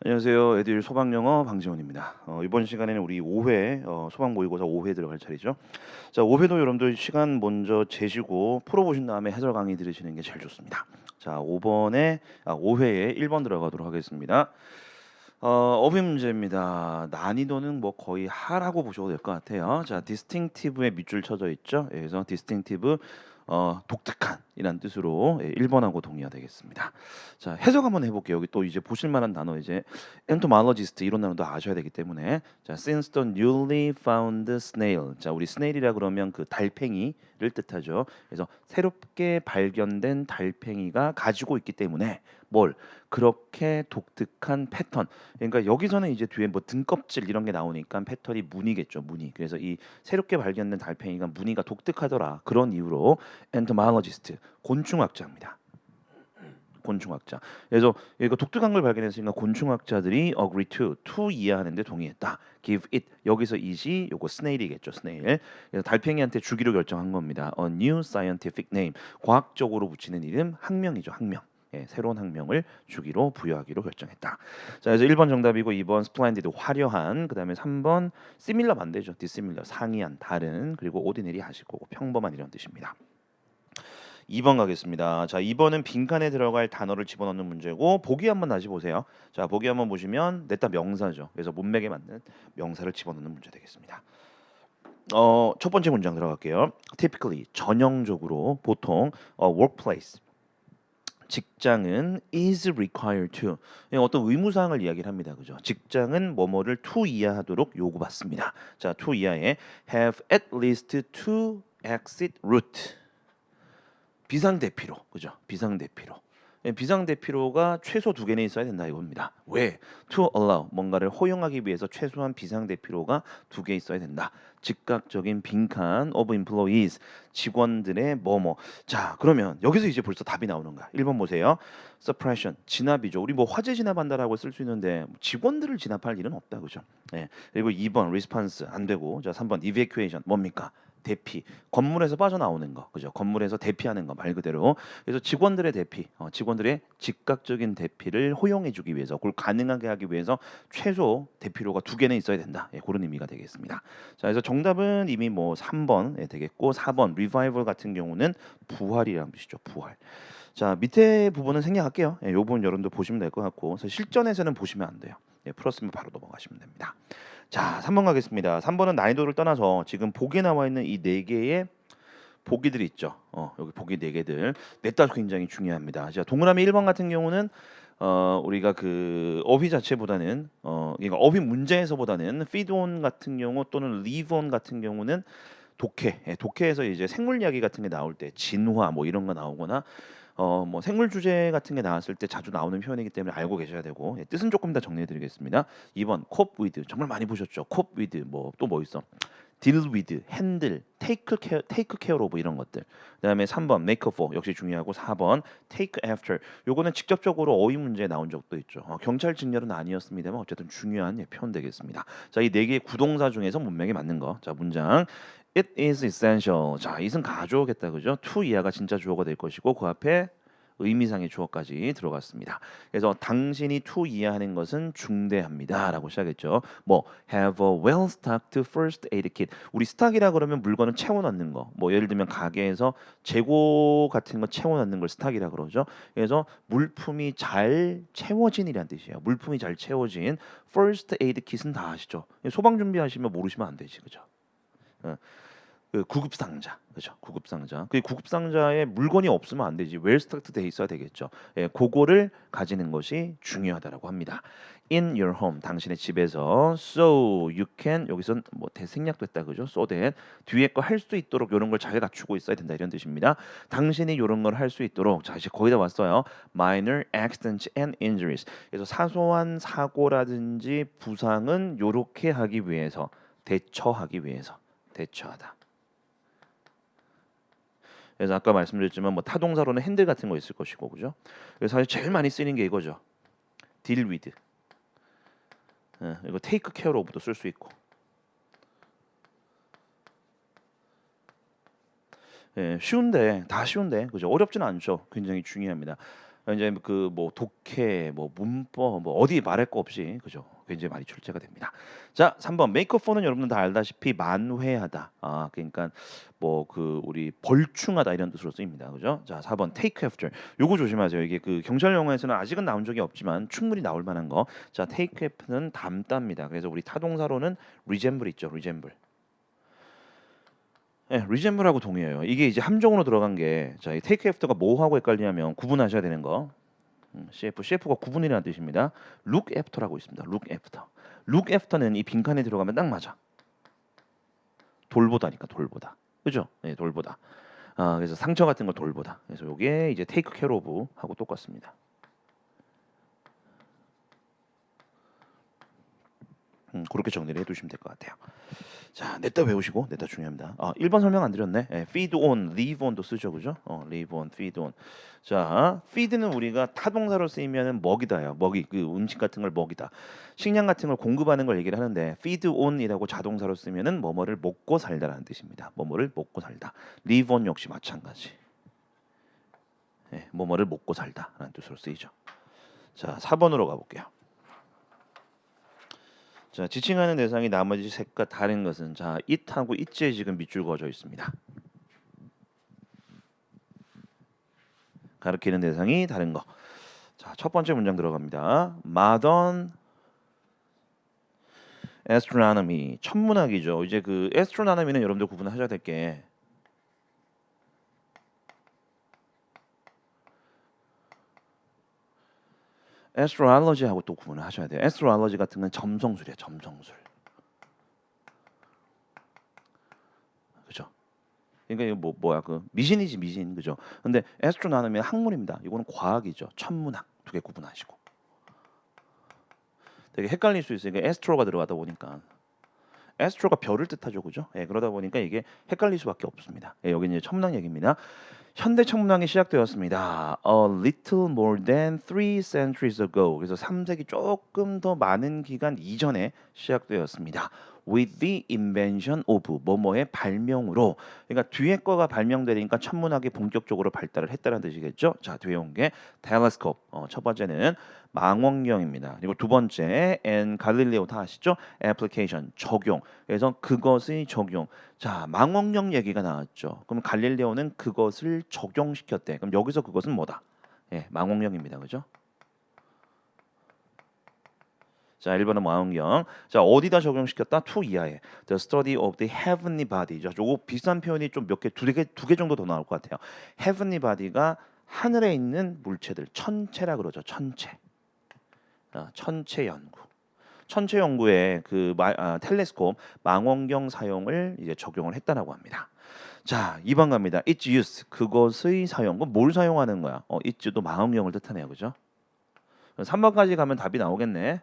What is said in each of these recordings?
안녕하세요. 에듀윌 소방영어 방지훈입니다. 이번 시간에는 우리 5회 소방 모의고사 5회 들어갈 차례죠. 자, 5회도 여러분들 시간 먼저 재시고 풀어보신 다음에 해설 강의 들으시는 게 제일 좋습니다. 자, 5회에 1번 들어가도록 하겠습니다. 어휘 문제입니다. 난이도는 뭐 거의 하라고 보셔도 될 것 같아요. 자, distinctive에 밑줄 쳐져 있죠. 예, 그래서 distinctive 독특한 이란 뜻으로 1번하고 동의가 되겠습니다. 자, 해석 한번 해볼게요. 여기 또 이제 보실 만한 단어 이제 entomologist 이런 단어도 아셔야 되기 때문에 자, since the newly found snail. 자, 우리 snail이라 그러면 그 달팽이를 뜻하죠. 그래서 새롭게 발견된 달팽이가 가지고 있기 때문에 뭘 그렇게 독특한 패턴. 그러니까 여기서는 이제 뒤에 뭐 등껍질 이런 게 나오니까 패턴이 무늬겠죠, 무늬. 그래서 이 새롭게 발견된 달팽이가 무늬가 독특하더라. 그런 이유로 entomologist 곤충학자입니다. 곤충학자. 그래서 이거 독특한 걸 발견했으니까 곤충학자들이 agree to 이해하는데 동의했다. give it 여기서 it이 요거 snail이겠죠, snail. 그래서 달팽이한테 주기로 결정한 겁니다. a new scientific name. 과학적으로 붙이는 이름 학명이죠, 학명. 예, 새로운 학명을 주기로 부여하기로 결정했다. 자, 그래서 1번 정답이고 2번 splendid 화려한, 그다음에 3번 similar 반대죠. dissimilar 상이한, 다른, 그리고 ordinary 하실 거고 평범한 이런 뜻입니다. 2번 가겠습니다. 자, 2번은 빈칸에 들어갈 단어를 집어넣는 문제고 보기 한번 다시 보세요. 자, 보기 한번 보시면 냈다 명사죠. 그래서 문맥에 맞는 명사를 집어넣는 문제 되겠습니다. 첫 번째 문장 들어갈게요. Typically 전형적으로 보통 workplace 직장은 is required to 어떤 의무사항을 이야기를 합니다. 그죠? 직장은 뭐뭐를 to 이하하도록 요구받습니다. 자, to 이하에 have at least two exit route. 비상대피로, 그죠? 비상대피로. 비상대피로가 최소 2개는 있어야 된다 이겁니다. 왜? To allow 뭔가를 허용하기 위해서 최소한 비상대피로가 2개 있어야 된다. 즉각적인 빈칸 of employees 직원들의 뭐뭐. 자, 그러면 여기서 이제 벌써 답이 나오는 거야. 1번 보세요. suppression 진압이죠. 우리 뭐 화재 진압한다라고 쓸 수 있는데 직원들을 진압할 일은 없다, 그죠? 예. 그리고 2번 response 안 되고, 자 3번 evacuation 뭡니까? 대피, 건물에서 빠져나오는 거, 그죠? 건물에서 대피하는 거 말 그대로. 그래서 직원들의 대피, 직원들의 즉각적인 대피를 허용해주기 위해서, 그걸 가능하게 하기 위해서 최소 대피로가 2개는 있어야 된다. 예, 그런 의미가 되겠습니다. 자, 그래서 정답은 이미 뭐 3번 되겠고, 4번 revival 같은 경우는 부활이라는 뜻이죠, 부활. 자, 밑에 부분은 생략할게요. 이 부분 여러분들 보시면 될 것 같고, 그래서 실전에서는 보시면 안 돼요. 예, 풀었으면 바로 넘어가시면 됩니다. 자, 3번 가겠습니다. 3번은 난이도를 떠나서 지금 보기에 나와 있는 이 4개의 보기들이 있죠. 여기 보기 4개들 냈다 굉장히 중요합니다. 자, 동그라미 1번 같은 경우는 우리가 그 어휘 자체보다는 그러니까 어휘 문제에서보다는 feed on 같은 경우 또는 live on 같은 경우는 독해, 독해에서 이제 생물 이야기 같은 게 나올 때 진화 뭐 이런 거 나오거나 뭐 생물 주제 같은 게 나왔을 때 자주 나오는 표현이기 때문에 알고 계셔야 되고, 뜻은 조금 더 정리해 드리겠습니다. 2번 cope with 정말 많이 보셨죠. cope with 뭐 또 뭐 있어? deal with, handle, take care of 이런 것들. 그다음에 3번 make for 역시 중요하고, 4번 take after 요거는 직접적으로 어휘 문제에 나온 적도 있죠. 경찰 직렬은 아니었습니다만 어쨌든 중요한 표현 되겠습니다. 자, 이 4개의 구동사 중에서 문맥에 맞는 거. 자, 문장 It is essential. 자, it은 가주어겠다, 그죠? to 이하가 진짜 주어가 될 것이고 그 앞에 의미상의 주어까지 들어갔습니다. 그래서 당신이 to 이해하는 것은 중대합니다라고 시작했죠. 뭐 have a well-stocked first aid kit. 우리 스탁이라 그러면 물건을 채워 넣는 거. 뭐 예를 들면 가게에서 재고 같은 거 채워 넣는 걸 스탁이라 그러죠. 그래서 물품이 잘 채워진이라는 뜻이에요. 물품이 잘 채워진 first aid kit은 다 아시죠? 소방 준비하시면 모르시면 안 되지, 그죠? 어. 그 구급 상자, 그죠? 구급 상자. 그 구급 상자에 물건이 없으면 안 되지. 웰스탁트 돼 있어야 되겠죠. 예, 그거를 가지는 것이 중요하다라고 합니다. In your home, 당신의 집에서, so you can 여기서 뭐 대생략됐다, 그죠? So that 뒤에 거 할 수 있도록 이런 걸 잘 갖추고 있어야 된다 이런 뜻입니다. 당신이 이런 걸 할 수 있도록, 자 이제 거의 다 왔어요. Minor accidents and injuries. 그래서 사소한 사고라든지 부상은 요렇게 하기 위해서, 대처하기 위해서, 대처하다. 그래서 아까 말씀드렸지만 뭐 타동사로는 핸들 같은 거 있을 것이고, 그죠? 그래서 사실 제일 많이 쓰이는 게 이거죠. deal with. 이거 take care of도 쓸 수 있고. 예, 쉬운데 다 쉬운데, 그죠? 어렵지는 않죠. 굉장히 중요합니다. 이제 그 뭐 독해, 뭐 문법, 뭐 어디 말할 거 없이 그죠? 굉장히 많이 출제가 됩니다. 자, 3번 make for는 여러분들 다 알다시피 만회하다. 아, 그러니까 뭐 그 우리 벌충하다 이런 뜻으로 쓰입니다. 그죠? 자, 4번 take after. 요거 조심하세요. 이게 그 경찰 영어에서는 아직은 나온 적이 없지만 충분히 나올 만한 거. 자, take after는 닮다입니다. 그래서 우리 타동사로는 resemble 있죠. resemble. 예, resemble하고 동의해요. 이게 이제 함정으로 들어간 게 자, 이 take after가 뭐하고 헷갈리냐면 구분하셔야 되는 거. CF가 구분이라는 뜻입니다. look after라고 있습니다. look after. look after는 이 빈칸에 들어가면 딱 맞아. 돌보다니까 돌보다. 그죠? 네, 돌보다. 아, 그래서 상처 같은 걸 돌보다. 그래서 요게 이제 take care of 하고 똑같습니다. 그렇게 정리를 해두시면 될 것 같아요. 자, 냈다 외우시고 냈다 중요합니다. 1번 설명 안 드렸네. feed on, leave on도 쓰죠, 그죠? leave on, feed on. 자, feed는 우리가 타동사로 쓰이면은 먹이다요. 먹이, 그 음식 같은 걸 먹이다. 식량 같은 걸 공급하는 걸 얘기를 하는데 feed on이라고 자동사로 쓰면은 뭐뭐를 먹고 살다라는 뜻입니다. 뭐뭐를 먹고 살다. leave on 역시 마찬가지. 뭐뭐를 먹고 살다라는 뜻으로 쓰이죠. 자, 4번으로 가볼게요. 자, 지칭하는 대상이 나머지 셋과 다른 것은 자, it하고 it에 지금 밑줄 그어져 있습니다. 가리키는 대상이 다른 거. 자, 첫 번째 문장 들어갑니다. Modern astronomy, 천문학이죠. 이제 그 astronomy는 여러분들 구분하셔야 될 게 astrology하고 또 구분을 하셔야 돼요. astrology 같은 건 점성술이에요. 점성술. 그죠? 그러니까 이거 뭐야 그 미신이지 미신 그죠? 근데 astronomy는 학문입니다. 이거는 과학이죠. 천문학 두 개 구분하시고. 되게 헷갈릴 수 있어요. 이게 astro가 들어가다 보니까 astro가 별을 뜻하죠, 그죠? 그러다 보니까 이게 헷갈릴 수밖에 없습니다. 여기는 이제 천문학 얘기입니다. 현대 천문학이 시작되었습니다. A little more than 3 centuries ago. 그래서 3세기 조금 더 많은 기간 이전에 시작되었습니다. With the invention of 뭐뭐의 발명으로. 그러니까 뒤에 거가 발명되니까 천문학이 본격적으로 발달을 했다는 뜻이겠죠. 자, 뒤에 온 게 telescope. 첫 번째는 망원경입니다. 그리고 두 번째 and 갈릴레오 다 아시죠? application 적용. 그래서 그것의 적용. 자, 망원경 얘기가 나왔죠. 그럼 갈릴레오는 그것을 적용시켰대. 그럼 여기서 그것은 뭐다? 망원경입니다. 그죠? 자, 1번은 망원경. 자, 어디다 적용시켰다? to 이하에. The study of the heavenly body죠. 요거 비슷한 표현이 좀 몇 개, 두 개 정도 더 나올 것 같아요. heavenly body가 하늘에 있는 물체들, 천체라 그러죠. 천체. 천체 연구. 천체 연구에 그 텔레스콥 망원경 사용을 이제 적용을 했다라고 합니다. 자, 2번 갑니다. Its use 그것의 사용. 그럼 뭘 사용하는 거야? it도 망원경을 뜻하네요, 그죠? 3번까지 가면 답이 나오겠네.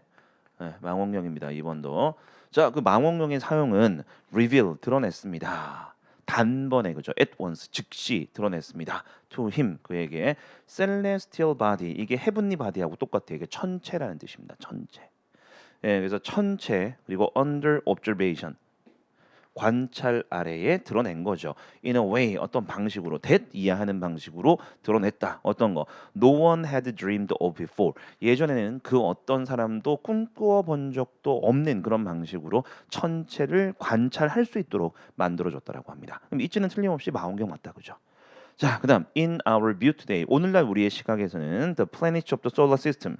망원경입니다. 2번도. 자, 그 망원경의 사용은 reveal 드러냈습니다. 단번에 그죠? at once 즉시 드러냈습니다. to him 그에게 celestial body 이게 heavenly body하고 똑같아요. 이게 천체라는 뜻입니다. 천체. 그래서 천체 그리고 under observation 관찰 아래에 드러낸 거죠. In a way 어떤 방식으로 that 이해하는 방식으로 드러냈다. 어떤 거? No one had dreamed of before. 예전에는 그 어떤 사람도 꿈꾸어 본 적도 없는 그런 방식으로 천체를 관찰할 수 있도록 만들어줬다라고 합니다. 그럼 이치는 틀림없이 망원경 맞다 그죠? 자, 그다음 in our view today 오늘날 우리의 시각에서는 the planets of the solar system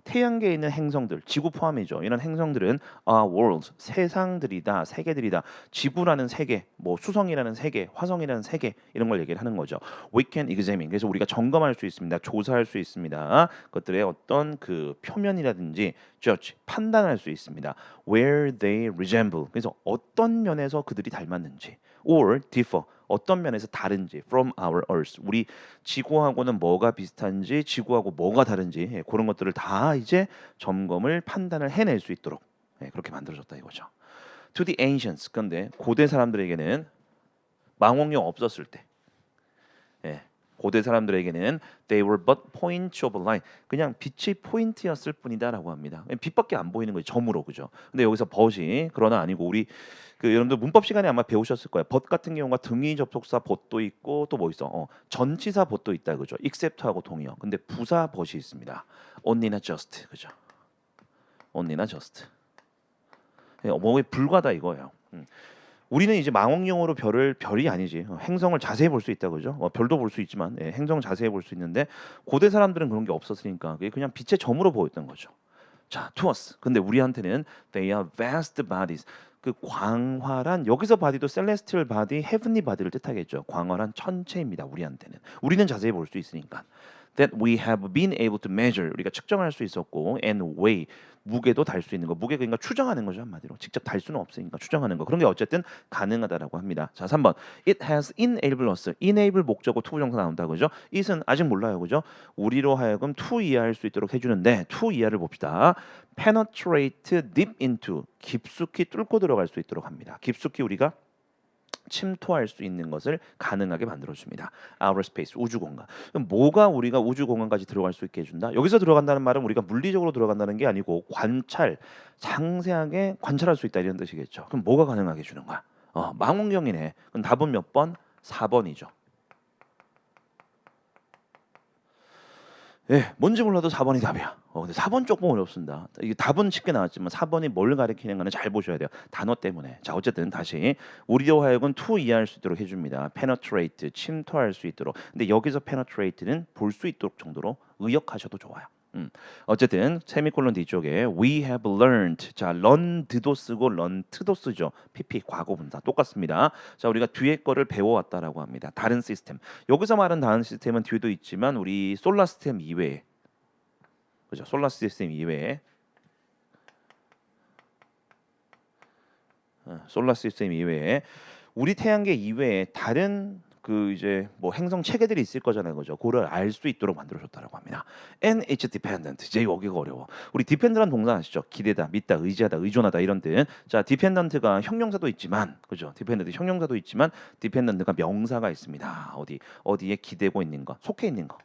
태양계에 있는 행성들, 지구 포함이죠. 이런 행성들은 worlds, 세상들이다, 세계들이다. 지구라는 세계, 뭐 수성이라는 세계, 화성이라는 세계 이런 걸 얘기를 하는 거죠. We can examine. 그래서 우리가 점검할 수 있습니다. 조사할 수 있습니다. 그것들의 어떤 그 표면이라든지 judge, 판단할 수 있습니다. Where they resemble. 그래서 어떤 면에서 그들이 닮았는지, or differ. 어떤 면에서 다른지 from our earth 우리 지구하고는 뭐가 비슷한지 지구하고 뭐가 다른지 그런 것들을 다 이제 점검을 판단을 해낼 수 있도록 그렇게 만들어졌다 이거죠. To the ancients 그런데 고대 사람들에게는 망원경 없었을 때 고대 사람들에게는 they were but points of light. 그냥 빛이 포인트였을 뿐이다라고 합니다. 빛밖에 안 보이는 거죠. 점으로 그죠. 근데 여기서 벗이 그러나 아니고 우리 그 여러분들 문법 시간에 아마 배우셨을 거예요. 벗 같은 경우가 등위 접속사 벗도 있고 또 뭐 있어? 전치사 벗도 있다 그죠. except하고 동의어. 근데 부사 벗이 있습니다. only나 just 그죠. only나 just. 뭐에 불과다 이거예요. 우리는 이제 망원경으로 별이 아니지 행성을 자세히 볼 수 있다 그죠? 별도 볼 수 있지만 행성 자세히 볼 수 있는데 고대 사람들은 그런 게 없었으니까 그게 그냥 빛의 점으로 보였던 거죠. 자, to us. 근데 우리한테는 they are vast bodies. 그 광활한 여기서 body도 celestial body, heavenly body를 뜻하겠죠. 광활한 천체입니다. 우리한테는. 우리는 자세히 볼 수 있으니까. That we have been able to measure. 우리가 측정할 수 있었고 and weigh. 무게도 달 수 있는 거. 무게 그러니까 추정하는 거죠, 한마디로. 직접 달 수는 없으니까 추정하는 거. 그런 게 어쨌든 가능하다라고 합니다. 자, 3번. It has enabled us. enable 목적어 to 부정사 나온다 그죠? it은 아직 몰라요. 그죠? 우리로 하여금 to 이해할 수 있도록 해 주는데 to 이해를 봅시다. penetrate deep into. 깊숙이 뚫고 들어갈 수 있도록 합니다. 깊숙이 우리가 침투할 수 있는 것을 가능하게 만들어줍니다. Outer space, 우주 공간. 그럼 뭐가 우리가 우주 공간까지 들어갈 수 있게 해준다? 여기서 들어간다는 말은 우리가 물리적으로 들어간다는 게 아니고 관찰, 상세하게 관찰할 수 있다 이런 뜻이겠죠. 그럼 뭐가 가능하게 해주는 거야? 망원경이네. 그럼 답은 몇 번? 4번이죠. 예, 뭔지 몰라도 4번이 답이야. 근데 4번 조금 어렵습니다. 이게 답은 쉽게 나왔지만 4번이 뭘 가리키는가는 잘 보셔야 돼요. 단어 때문에. 자, 어쨌든 다시 우리로 하여금 to 이해할 수 있도록 해줍니다. penetrate, 침투할 수 있도록. 근데 여기서 penetrate는 볼 수 있도록 정도로 의역하셔도 좋아요. 어쨌든 세미콜론 뒤쪽에 we have learned. 자, learned도 쓰고 learnt도 쓰죠. PP 과거 분사 똑같습니다. 자, 우리가 뒤에 거를 배워왔다라고 합니다. 다른 시스템. 여기서 말한 다른 시스템은 뒤에도 있지만 우리 솔라 시스템 이외에 그죠? 솔라 시스템 이외에 솔라 시스템 이외에 우리 태양계 이외에 다른 그 이제 뭐 행성 체계들이 있을 거잖아요, 그죠? 그걸 알 수 있도록 만들어줬다라고 합니다. And it's dependent. 이제 여기가 어려워. 우리 dependent란 동사 아시죠? 기대다, 믿다, 의지하다, 의존하다 이런 뜻. 자, dependent가 형용사도 있지만, 그죠? dependent 형용사도 있지만, dependent가 명사가 있습니다. 어디에 기대고 있는 거, 속해 있는 거.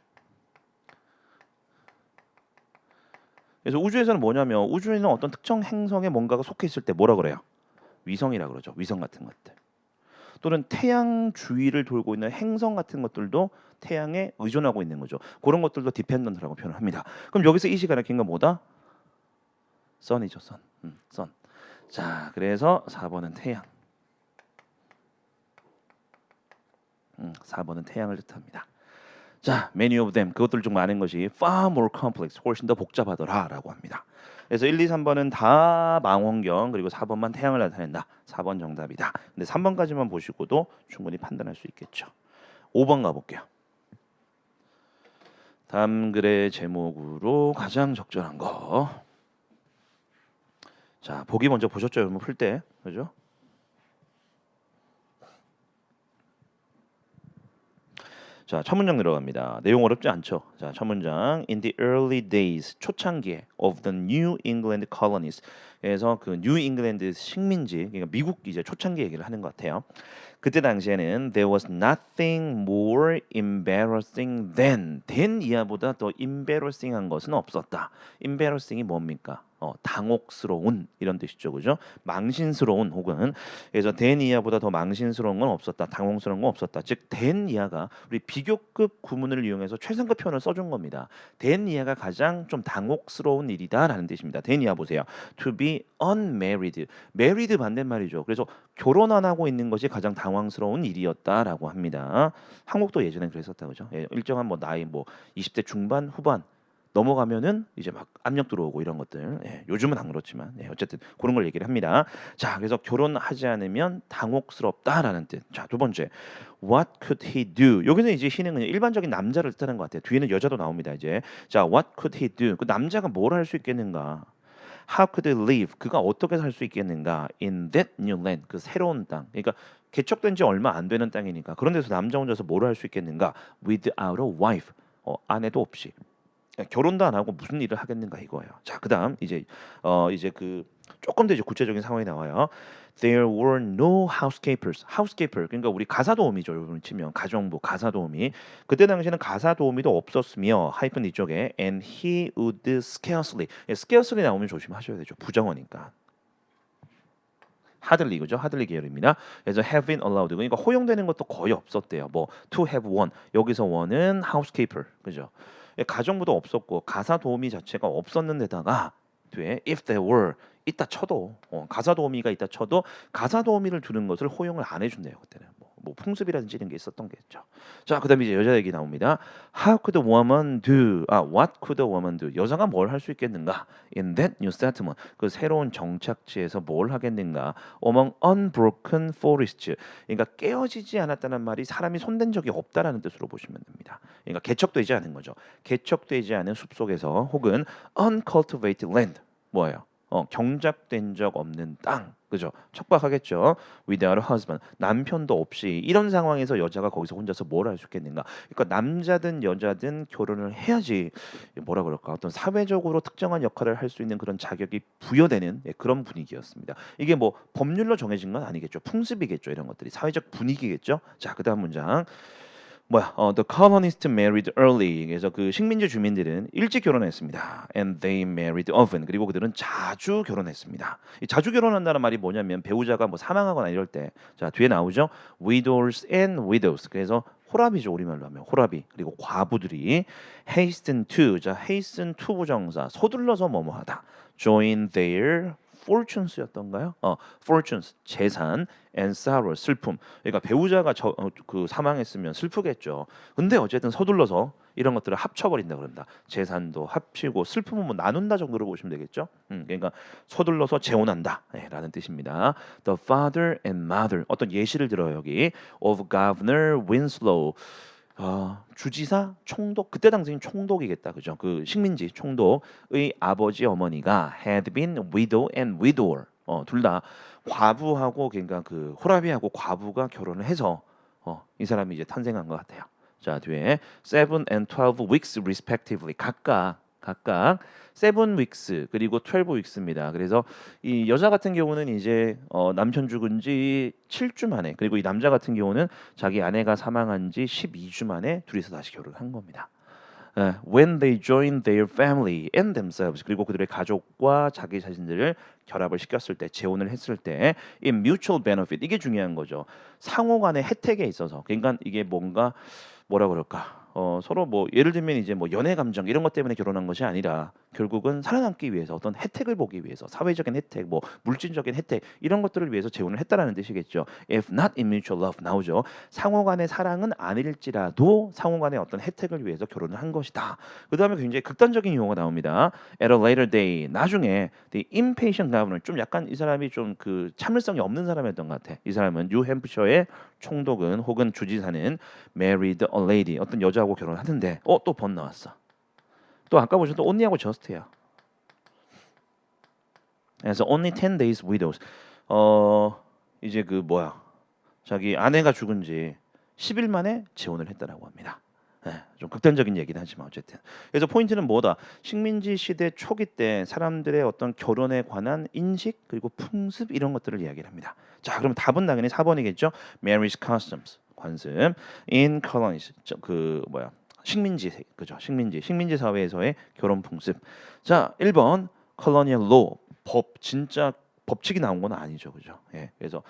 그래서 우주에서는 뭐냐면 우주에 있는 어떤 특정 행성에 뭔가가 속해 있을 때 뭐라 그래요? 위성이라 그러죠. 위성 같은 것들. 또는 태양 주위를 돌고 있는 행성 같은 것들도 태양에 의존하고 있는 거죠. 그런 것들도 디펜던트라고 표현을 합니다. 그럼 여기서 이 시간에 낀 건 뭐다? 선이죠, 선. 선. 자, 그래서 4번은 태양. 4번은 태양을 뜻합니다. 자, many of them 그것들 중 많은 것이 far more complex 훨씬 더 복잡하더라라고 합니다. 그래서 1, 2, 3번은 다 망원경 그리고 4번만 태양을 나타낸다. 4번 정답이다. 근데 3번까지만 보시고도 충분히 판단할 수 있겠죠. 5번 가볼게요. 다음 글의 제목으로 가장 적절한 거. 자, 보기 먼저 보셨죠? 여러분 풀 때. 그죠? 자, 첫 문장 들어갑니다. 내용 어렵지 않죠? 자, 첫 문장. In the early days, 초창기에 of the New England colonies. 그래서 그 New England 식민지, 그러니까 미국 이제 초창기 얘기를 하는 것 같아요. 그때 당시에는 there was nothing more embarrassing than 이하보다 더 embarrassing한 것은 없었다. embarrassing이 뭡니까? 당혹스러운 이런 뜻이죠, 그죠? 망신스러운 혹은 그래서 than 이하보다 더 망신스러운 건 없었다, 당혹스러운 건 없었다. 즉 than 이하가 우리 비교급 구문을 이용해서 최상급 표현을 써준 겁니다. than 이하가 가장 좀 당혹스러운 일이다라는 뜻입니다. than 이하 보세요. To be unmarried, married 반대말이죠. 그래서 결혼 안 하고 있는 것이 가장 당황스러운 일이었다라고 합니다. 한국도 예전에 그랬었다 그죠? 일정한 뭐 나이 뭐 20대 중반 후반 넘어가면은 이제 막 압력 들어오고 이런 것들. 요즘은 안 그렇지만 어쨌든 그런 걸 얘기를 합니다. 자, 그래서 결혼하지 않으면 당혹스럽다라는 뜻. 자, 두 번째. What could he do? 여기는 이제 he는 그냥 일반적인 남자를 뜻하는 것 같아요. 뒤에는 여자도 나옵니다. 이제. 자, what could he do? 그 남자가 뭘 할 수 있겠는가? How could he live? 그가 어떻게 살 수 있겠는가? In that new land. 그 새로운 땅. 그러니까 개척된 지 얼마 안 되는 땅이니까 그런 데서 남자 혼자서 뭘 할 수 있겠는가? Without a wife. 아내도 없이. 결혼도 안 하고 무슨 일을 하겠는가 이거예요. 자, 그다음 이제 그 조금 더 이제 구체적인 상황이 나와요. There were no housekeepers. housekeeper 그러니까 우리 가사 도우미죠. 여러분 치면 가정부 가사 도우미. 그때 당시에는 가사 도우미도 없었으며 하이픈 이쪽에 and he would scarcely. scarcely 나오면 조심하셔야 되죠. 부정어니까. 하들리 그죠? 하들리 계열입니다. 그래서 have been allowed 그러니까 허용되는 것도 거의 없었대요. 뭐 to have one 여기서 one은 housekeeper 그죠? 가정부도 없었고 가사 도우미 자체가 없었는데다가 뒤에 if there were 있다 쳐도 가사 도우미가 있다 쳐도 가사 도우미를 두는 것을 허용을 안 해준대요. 그때는 뭐 풍습이라든지 이런 게 있었던 게죠. 자, 그다음에 이제 여자 얘기 나옵니다. How could a woman do? What could a woman do? 여자가 뭘 할 수 있겠는가? In that new settlement, 그 새로운 정착지에서 뭘 하겠는가? Among unbroken forests, 그러니까 깨어지지 않았다는 말이 사람이 손댄 적이 없다라는 뜻으로 보시면 됩니다. 그러니까 개척되지 않은 거죠. 개척되지 않은 숲 속에서 혹은 uncultivated land, 뭐예요? 경작된 적 없는 땅, 그죠? 척박하겠죠. Without a husband, 남편도 없이 이런 상황에서 여자가 거기서 혼자서 뭘 할 수 있겠는가? 그러니까 남자든 여자든 결혼을 해야지 뭐라 그럴까? 어떤 사회적으로 특정한 역할을 할 수 있는 그런 자격이 부여되는 그런 분위기였습니다. 이게 뭐 법률로 정해진 건 아니겠죠. 풍습이겠죠. 이런 것들이 사회적 분위기겠죠. 자, 그다음 문장. The colonists married early. 그래서 그 식민지 주민들은 일찍 결혼했습니다. And they married often. 그리고 그들은 자주 결혼했습니다. 이 자주 결혼한다는 말이 뭐냐면 배우자가 뭐 사망하거나 이럴 때, 자 뒤에 나오죠. Widows and widows. 그래서 호랍이죠. 우리말로 하면 호랍이. 그리고 과부들이 hasten to. 자 hasten to 부정사 서둘러서 뭐뭐하다. Join their fortunes였던가요? fortunes 재산 and sorrow 슬픔. 그러니까 배우자가 그 사망했으면 슬프겠죠. 근데 어쨌든 서둘러서 이런 것들을 합쳐버린다 그런다. 재산도 합치고 슬픔은 뭐 나눈다 정도로 보시면 되겠죠. 그러니까 서둘러서 재혼한다라는 뜻입니다. The father and mother 어떤 예시를 들어요 여기 of Governor Winslow. 주지사 총독 그때 당시엔 총독이겠다 그죠 그 식민지 총독의 아버지 어머니가 had been widow and widower 둘 다 과부하고 그러니까 그 호라비하고 과부가 결혼을 해서 이 사람이 이제 탄생한 것 같아요. 자 뒤에 7 and 12 weeks respectively 각각 7 weeks 그리고 12 weeks입니다. 그래서 이 여자 같은 경우는 이제 남편 죽은 지 7주 만에 그리고 이 남자 같은 경우는 자기 아내가 사망한 지 12주 만에 둘이서 다시 결혼한 겁니다. When they joined their family and themselves 그리고 그들의 가족과 자기 자신들을 결합을 시켰을 때 재혼을 했을 때 in mutual benefit 이게 중요한 거죠. 상호 간의 혜택에 있어서 그러니까 이게 뭔가 뭐라 그럴까 서로 뭐 예를 들면 이제 뭐 연애 감정 이런 것 때문에 결혼한 것이 아니라 결국은 살아남기 위해서 어떤 혜택을 보기 위해서 사회적인 혜택 뭐 물질적인 혜택 이런 것들을 위해서 재혼을 했다라는 뜻이겠죠. If not in mutual love 나오죠. 상호간의 사랑은 아닐지라도 상호간의 어떤 혜택을 위해서 결혼을 한 것이다. 그 다음에 굉장히 극단적인 용어가 나옵니다. At a later day 나중에 the impatient governor 좀 약간 이 사람이 좀 그 참을성이 없는 사람이었던 것 같아. 이 사람은 뉴햄프셔의 총독은 혹은 주지사는 married a lady 어떤 여자하고 결혼하는데 또 번 나왔어. 또 아까 보셨던 only하고 just야. 그래서 only 10 days widows. 이제 그 뭐야 자기 아내가 죽은 지 10일 만에 재혼을 했다라고 합니다. 좀 극단적인 얘기는 하지만 어쨌든 그래서 포인트는 뭐다 식민지 시대 초기 때 사람들의 어떤 결혼에 관한 인식 그리고 풍습 이런 것들을 이야기를 합니다. 자 그럼 답은 당연히 4번이겠죠. Marriage customs 관습 in colonies 그 뭐야 식민지 그죠 식민지 사회에서의 결혼 풍습. 자 1번 colonial law 법 진짜 법칙이 나온 건 아니죠 그죠. 그래서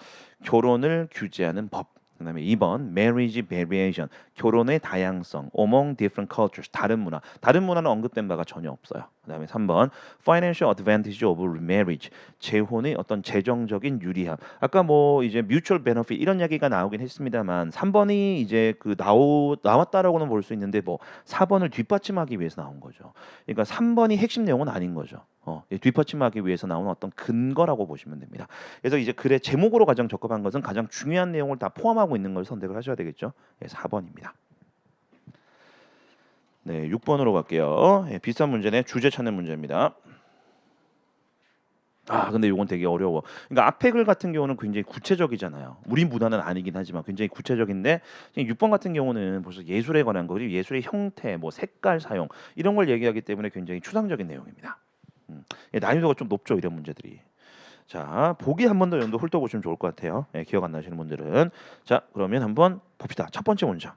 결혼을 규제하는 법. 그다음에 2번 marriage variation 결혼의 다양성 among different cultures 다른 문화는 언급된 바가 전혀 없어요. 그다음에 3번 financial advantage of marriage 재혼의 어떤 재정적인 유리함 아까 뭐 이제 mutual benefit 이런 이야기가 나오긴 했습니다만 3번이 이제 그 나왔다라고는 볼 수 있는데 뭐 4번을 뒷받침하기 위해서 나온 거죠. 그러니까 3번이 핵심 내용은 아닌 거죠. 뒷받침하기 위해서 나오는 어떤 근거라고 보시면 됩니다. 그래서 이제 글의 제목으로 가장 적합한 것은 가장 중요한 내용을 다 포함하고 있는 걸 선택을 하셔야 되겠죠. 4번입니다. 네, 6번으로 갈게요. 비슷한 문제네. 주제 찾는 문제입니다. 근데 이건 되게 어려워. 그러니까 앞에 글 같은 경우는 굉장히 구체적이잖아요. 우리 문화는 아니긴 하지만 굉장히 구체적인데 6번 같은 경우는 벌써 예술에 관한 거, 그리고 예술의 형태, 뭐 색깔 사용 이런 걸 얘기하기 때문에 굉장히 추상적인 내용입니다. 난이도가 좀 높죠 이런 문제들이. 자, 보기 한 번 더 연도 훑어보시면 좋을 것 같아요. 예, 기억 안 나시는 분들은. 자, 그러면 한번 봅시다. 첫 번째 문장.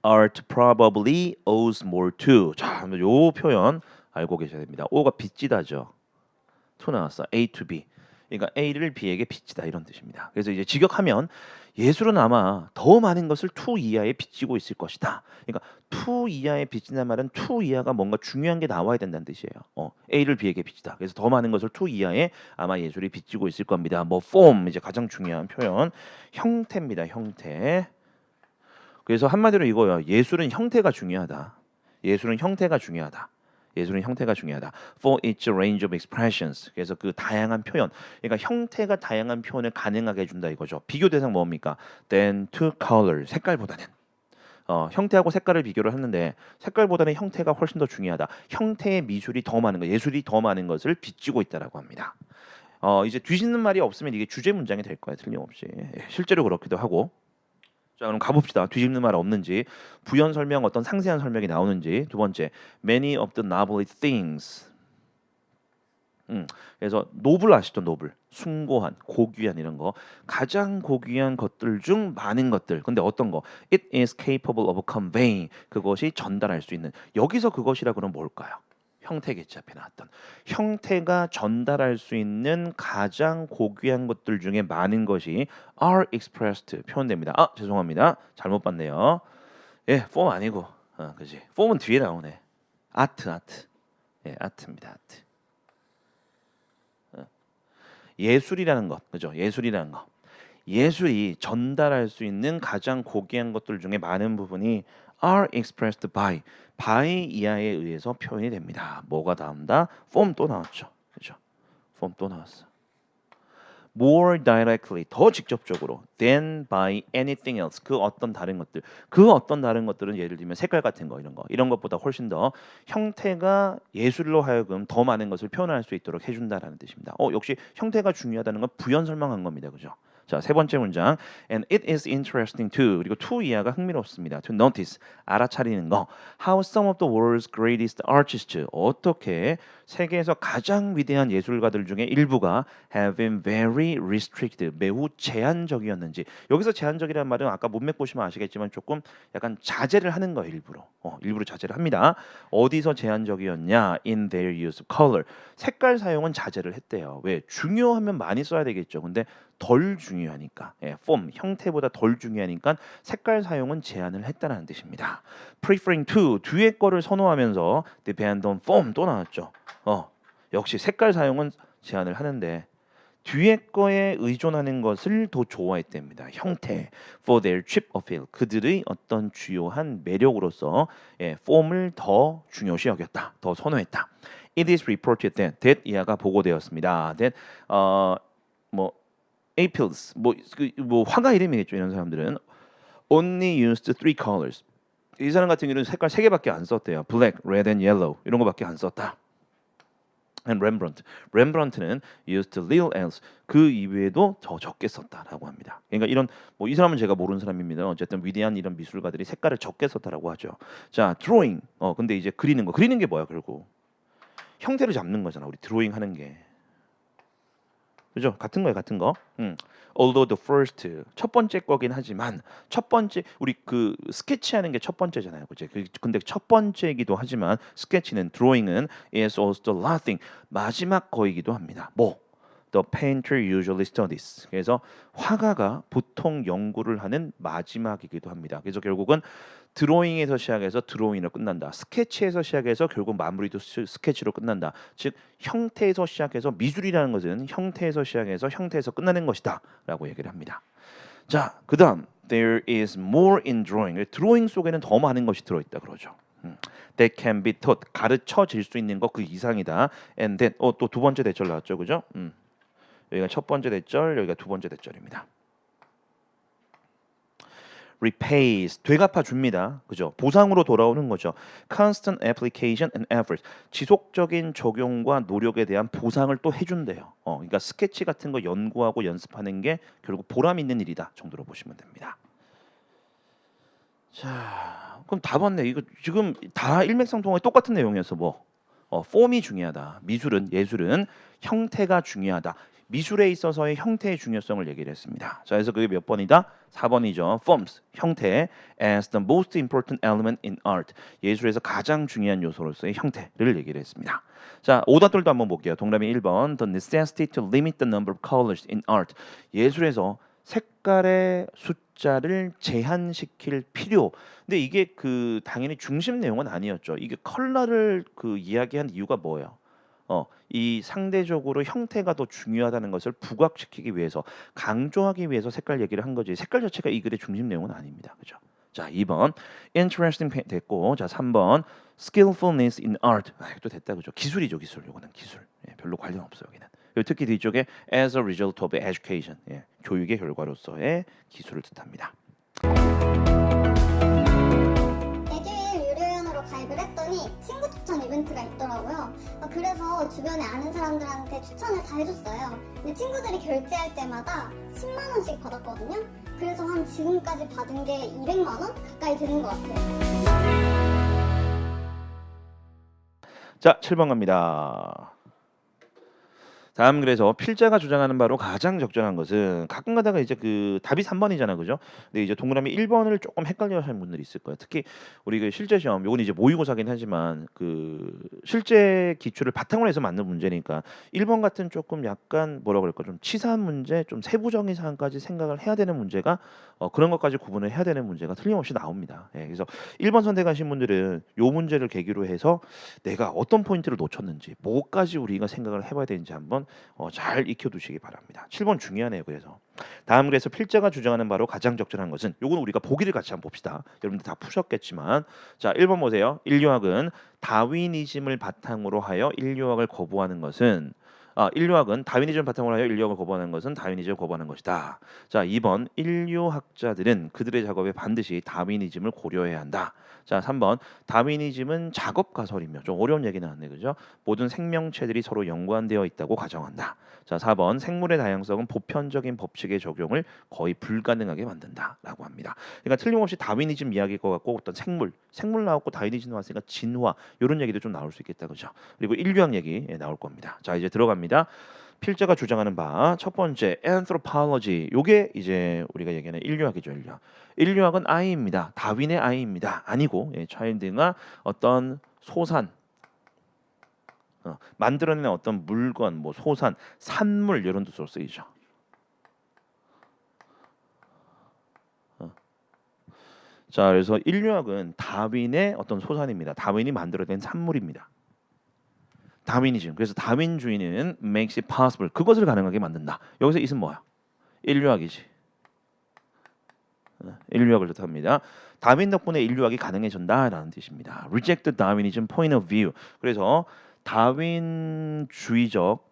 Art probably owes more to. 자, 요 표현 알고 계셔야 됩니다. O가 빚지다죠. to 나왔어. A to B. 그러니까 A를 B에게 빚지다 이런 뜻입니다. 그래서 이제 직역하면 예술은 아마 더 많은 것을 to 이하에 빚지고 있을 것이다. 그러니까 to 이하에 빚진다는 말은 to 이하가 뭔가 중요한 게 나와야 된다는 뜻이에요. A를 B에게 빚지다. 그래서 더 많은 것을 to 이하에 아마 예술이 빚지고 있을 겁니다. 뭐 form 이제 가장 중요한 표현 형태입니다. 형태. 그래서 한마디로 이거예요. 예술은 형태가 중요하다. 예술은 형태가 중요하다. 예술은 형태가 중요하다. For its range of expressions. 그래서 그 다양한 표현. 그러니까 형태가 다양한 표현을 가능하게 해준다 이거죠. 비교 대상 뭡니까? Than to color. 색깔보다는. 형태하고 색깔을 비교를 하는데 색깔보다는 형태가 훨씬 더 중요하다. 형태의 미술이 더 많은 것, 예술이 더 많은 것을 빚지고 있다라고 합니다. 이제 뒤집는 말이 없으면 이게 주제 문장이 될 거예요. 틀림없이. 실제로 그렇기도 하고. 자, 그럼 가봅시다. 뒤집는 말 없는지, 부연 설명 어떤 상세한 설명이 나오는지. 두 번째, many of the noble things. 그래서 노블 아시죠? 노블, 숭고한, 고귀한 이런 거. 가장 고귀한 것들 중 많은 것들. 근데 어떤 거? It is capable of conveying. 그것이 전달할 수 있는. 여기서 그것이라 그러면 뭘까요? 형태겠지 앞에 나왔던 형태가 전달할 수 있는 가장 고귀한 것들 중에 많은 것이 are expressed 표현됩니다. 아 죄송합니다. 잘못 봤네요. 예, form 아니고 그지. form은 뒤에 나오네. 아트. 예, 아트입니다. 아트. 예술이라는 것, 그죠? 예술이라는 거. 예술이 전달할 수 있는 가장 고귀한 것들 중에 많은 부분이 are expressed by 이하에 의해서 표현이 됩니다. 뭐가 나온다? form 또 나왔죠. 그죠? form 또 나왔어. more directly 더 직접적으로 than by anything else 그 어떤 다른 것들 그 어떤 다른 것들은 예를 들면 색깔 같은 거 이런 것보다 훨씬 더 형태가 예술로 하여금 더 많은 것을 표현할 수 있도록 해준다라는 뜻입니다. 역시 형태가 중요하다는 건 부연 설명한 겁니다. 그죠? 자, 세 번째 문장. And it is interesting to 그리고 to 이하가 흥미롭습니다. To notice 알아차리는 거. How some of the world's greatest artists 어떻게 세계에서 가장 위대한 예술가들 중에 일부가 have been very restricted 매우 제한적이었는지. 여기서 제한적이라는 말은 아까 문맥 보시면 아시겠지만 조금 약간 자제를 하는 거예요. 일부러 자제를 합니다. 어디서 제한적이었냐? In their use of color. 색깔 사용은 자제를 했대요. 왜? 중요하면 많이 써야 되겠죠. 근데 덜 중요하니까 form 형태보다 덜 중요하니까 색깔 사용은 제한을 했다는 뜻입니다. Preferring to 뒤에 거를 선호하면서 depend on form 또 나왔죠. 역시 색깔 사용은 제한을 하는데 뒤에 거에 의존하는 것을 더 좋아했답니다. 형태 for their chip appeal 그들의 어떤 주요한 매력으로서 form을 더 중요시 여겼다. 더 선호했다. It is reported that 이하가 보고되었습니다. that 뭐 apils 뭐 화가 이름이겠죠. 이런 사람들은 only used three colors. 이 사람 같은 경우는 색깔 세 개밖에 안 썼대요. black, red, and yellow 이런 거밖에 안 썼다. And 렘브란트는 used little else 그 이외에도 더 적게 썼다라고 합니다. 그러니까 이런 이 사람은 제가 모르는 사람입니다. 어쨌든 위대한 이런 미술가들이 색깔을 적게 썼다라고 하죠. 자, drawing. 근데 이제 그리는 게 뭐야 결국 형태를 잡는 거잖아. 우리 드로잉 하는 게. 그죠? 같은 거. Although the first 첫 번째 거긴 하지만 첫 번째 우리 그 스케치하는 게 첫 번째잖아요. 그죠? 근데 첫 번째이기도 하지만 스케치는 drawing은 is also the last thing 마지막 거이기도 합니다. The painter usually studies. 그래서 화가가 보통 연구를 하는 마지막이기도 합니다. 그래서 결국은 드로잉에서 시작해서 드로잉으로 끝난다. 스케치에서 시작해서 결국 마무리도 스케치로 끝난다. 즉 형태에서 시작해서 미술이라는 것은 형태에서 시작해서 형태에서 끝나는 것이다 라고 얘기를 합니다. 자, 그 다음 There is more in drawing. 드로잉 속에는 더 많은 것이 들어있다 그러죠. That can be taught. 가르쳐질 수 있는 것 그 이상이다. And then 또 두 번째 대절 나왔죠. 그죠? 여기가 첫 번째 대절, 여기가 두 번째 대절입니다. repays 되갚아 줍니다. 그죠? 보상으로 돌아오는 거죠. constant application and effort 지속적인 적용과 노력에 대한 보상을 또 해준대요. 그러니까 스케치 같은 거 연구하고 연습하는 게 결국 보람 있는 일이다 정도로 보시면 됩니다. 자, 그럼 다 봤네. 이거 지금 다 일맥상통하게 똑같은 내용이었어. 폼이 중요하다. 미술은 예술은 형태가 중요하다. 미술에 있어서의 형태의 중요성을 얘기를 했습니다. 자, 그래서 그게 몇 번이다? 4번이죠. Forms, 형태 as the most important element in art. 예술에서 가장 중요한 요소로서의 형태를 얘기를 했습니다. 자, 오답들도 한번 볼게요. 동그라미 1번. The necessity to limit the number of colors in art. 예술에서 색깔의 숫자를 제한시킬 필요. 근데 이게 그 당연히 중심 내용은 아니었죠. 이게 컬러를 그 이야기한 이유가 뭐예요? 이 상대적으로 형태가 더 중요하다는 것을 부각시키기 위해서 강조하기 위해서 색깔 얘기를 한 거지. 색깔 자체가 이 글의 중심 내용은 아닙니다. 그죠? 자, 2번 interesting 됐고, 자, 3번 skillfulness in art. 또 됐다 그죠? 기술이죠, 기술. 요거는 기술. 예, 별로 관련 없어요, 여기는. 그리고 특히 뒤쪽에 as a result of education. 예, 교육의 결과로서의 기술을 뜻합니다. 에듀윌 유료회원으로 가입을 했더니 친구 추천 이벤트가 있더라고요. 그래서 주변에 아는 사람들한테 추천을 다 해줬어요. 근데 친구들이 결제할 때마다 10만 원씩 받았거든요. 그래서 한 지금까지 받은 게 200만 원 가까이 되는 것 같아요. 자, 7번 갑니다. 다음 그래서 필자가 주장하는 바로 가장 적절한 것은 가끔 가다가 이제 그 답이 3번이잖아, 그죠? 근데 이제 동그라미 1번을 조금 헷갈려하시는 분들이 있을 거예요. 특히 우리 그 실제 시험, 요건 이제 모의고사긴 하지만 그 실제 기출을 바탕으로 해서 맞는 문제니까 1번 같은 조금 약간 뭐라 그럴까 좀 치사한 문제, 좀 세부적인 사항까지 생각을 해야 되는 문제가 그런 것까지 구분을 해야 되는 문제가 틀림없이 나옵니다. 예, 그래서 1번 선택하신 분들은 요 문제를 계기로 해서 내가 어떤 포인트를 놓쳤는지, 뭐까지 우리가 생각을 해봐야 되는지 한번 잘 익혀두시기 바랍니다. 7번 중요하네요. 그래서 다음 그래서 필자가 주장하는 바로 가장 적절한 것은 요건 우리가 보기를 같이 한번 봅시다. 여러분들 다 푸셨겠지만 자 1번 보세요. 인류학은 다윈이즘을 바탕으로 하여 인류학을 거부하는 것은 인류학은 다윈이즘을 바탕으로 하여 인류학을 거부하는 것은 다윈이즘을 거부하는 것이다. 자 2번 인류학자들은 그들의 작업에 반드시 다윈이즘을 고려해야 한다. 자 3번 다윈이즘은 작업 가설이며 좀 어려운 얘기 나왔네 그죠? 모든 생명체들이 서로 연관되어 있다고 가정한다. 자 4번 생물의 다양성은 보편적인 법칙의 적용을 거의 불가능하게 만든다라고 합니다. 그러니까 틀림없이 다윈이즘 이야기일 것 같고 어떤 생물 나왔고 다윈이즘 나왔으니까 진화 이런 얘기도 좀 나올 수 있겠다 그죠? 그리고 인류학 얘기 나올 겁니다. 자 이제 들어갑니다. 필자가 주장하는 바 첫 번째 anthropology 요게 이제 우리가 얘기하는 인류학이죠. 인류학은 아이입니다. 다윈의 아이입니다. 아니고 차일드가 어떤 소산 만들어낸 어떤 물건 뭐 소산 산물 이런 뜻으로 쓰이죠. 자 그래서 인류학은 다윈의 어떤 소산입니다. 다윈이 만들어낸 산물입니다. 다윈이즘. 그래서 다윈주의는 makes it possible. 그것을 가능하게 만든다. 여기서 이은 뭐야? 인류학이지. 인류학을 뜻합니다. 다윈 덕분에 인류학이 가능해진다라는 뜻입니다. Reject the Darwinism point of view. 그래서 다윈주의적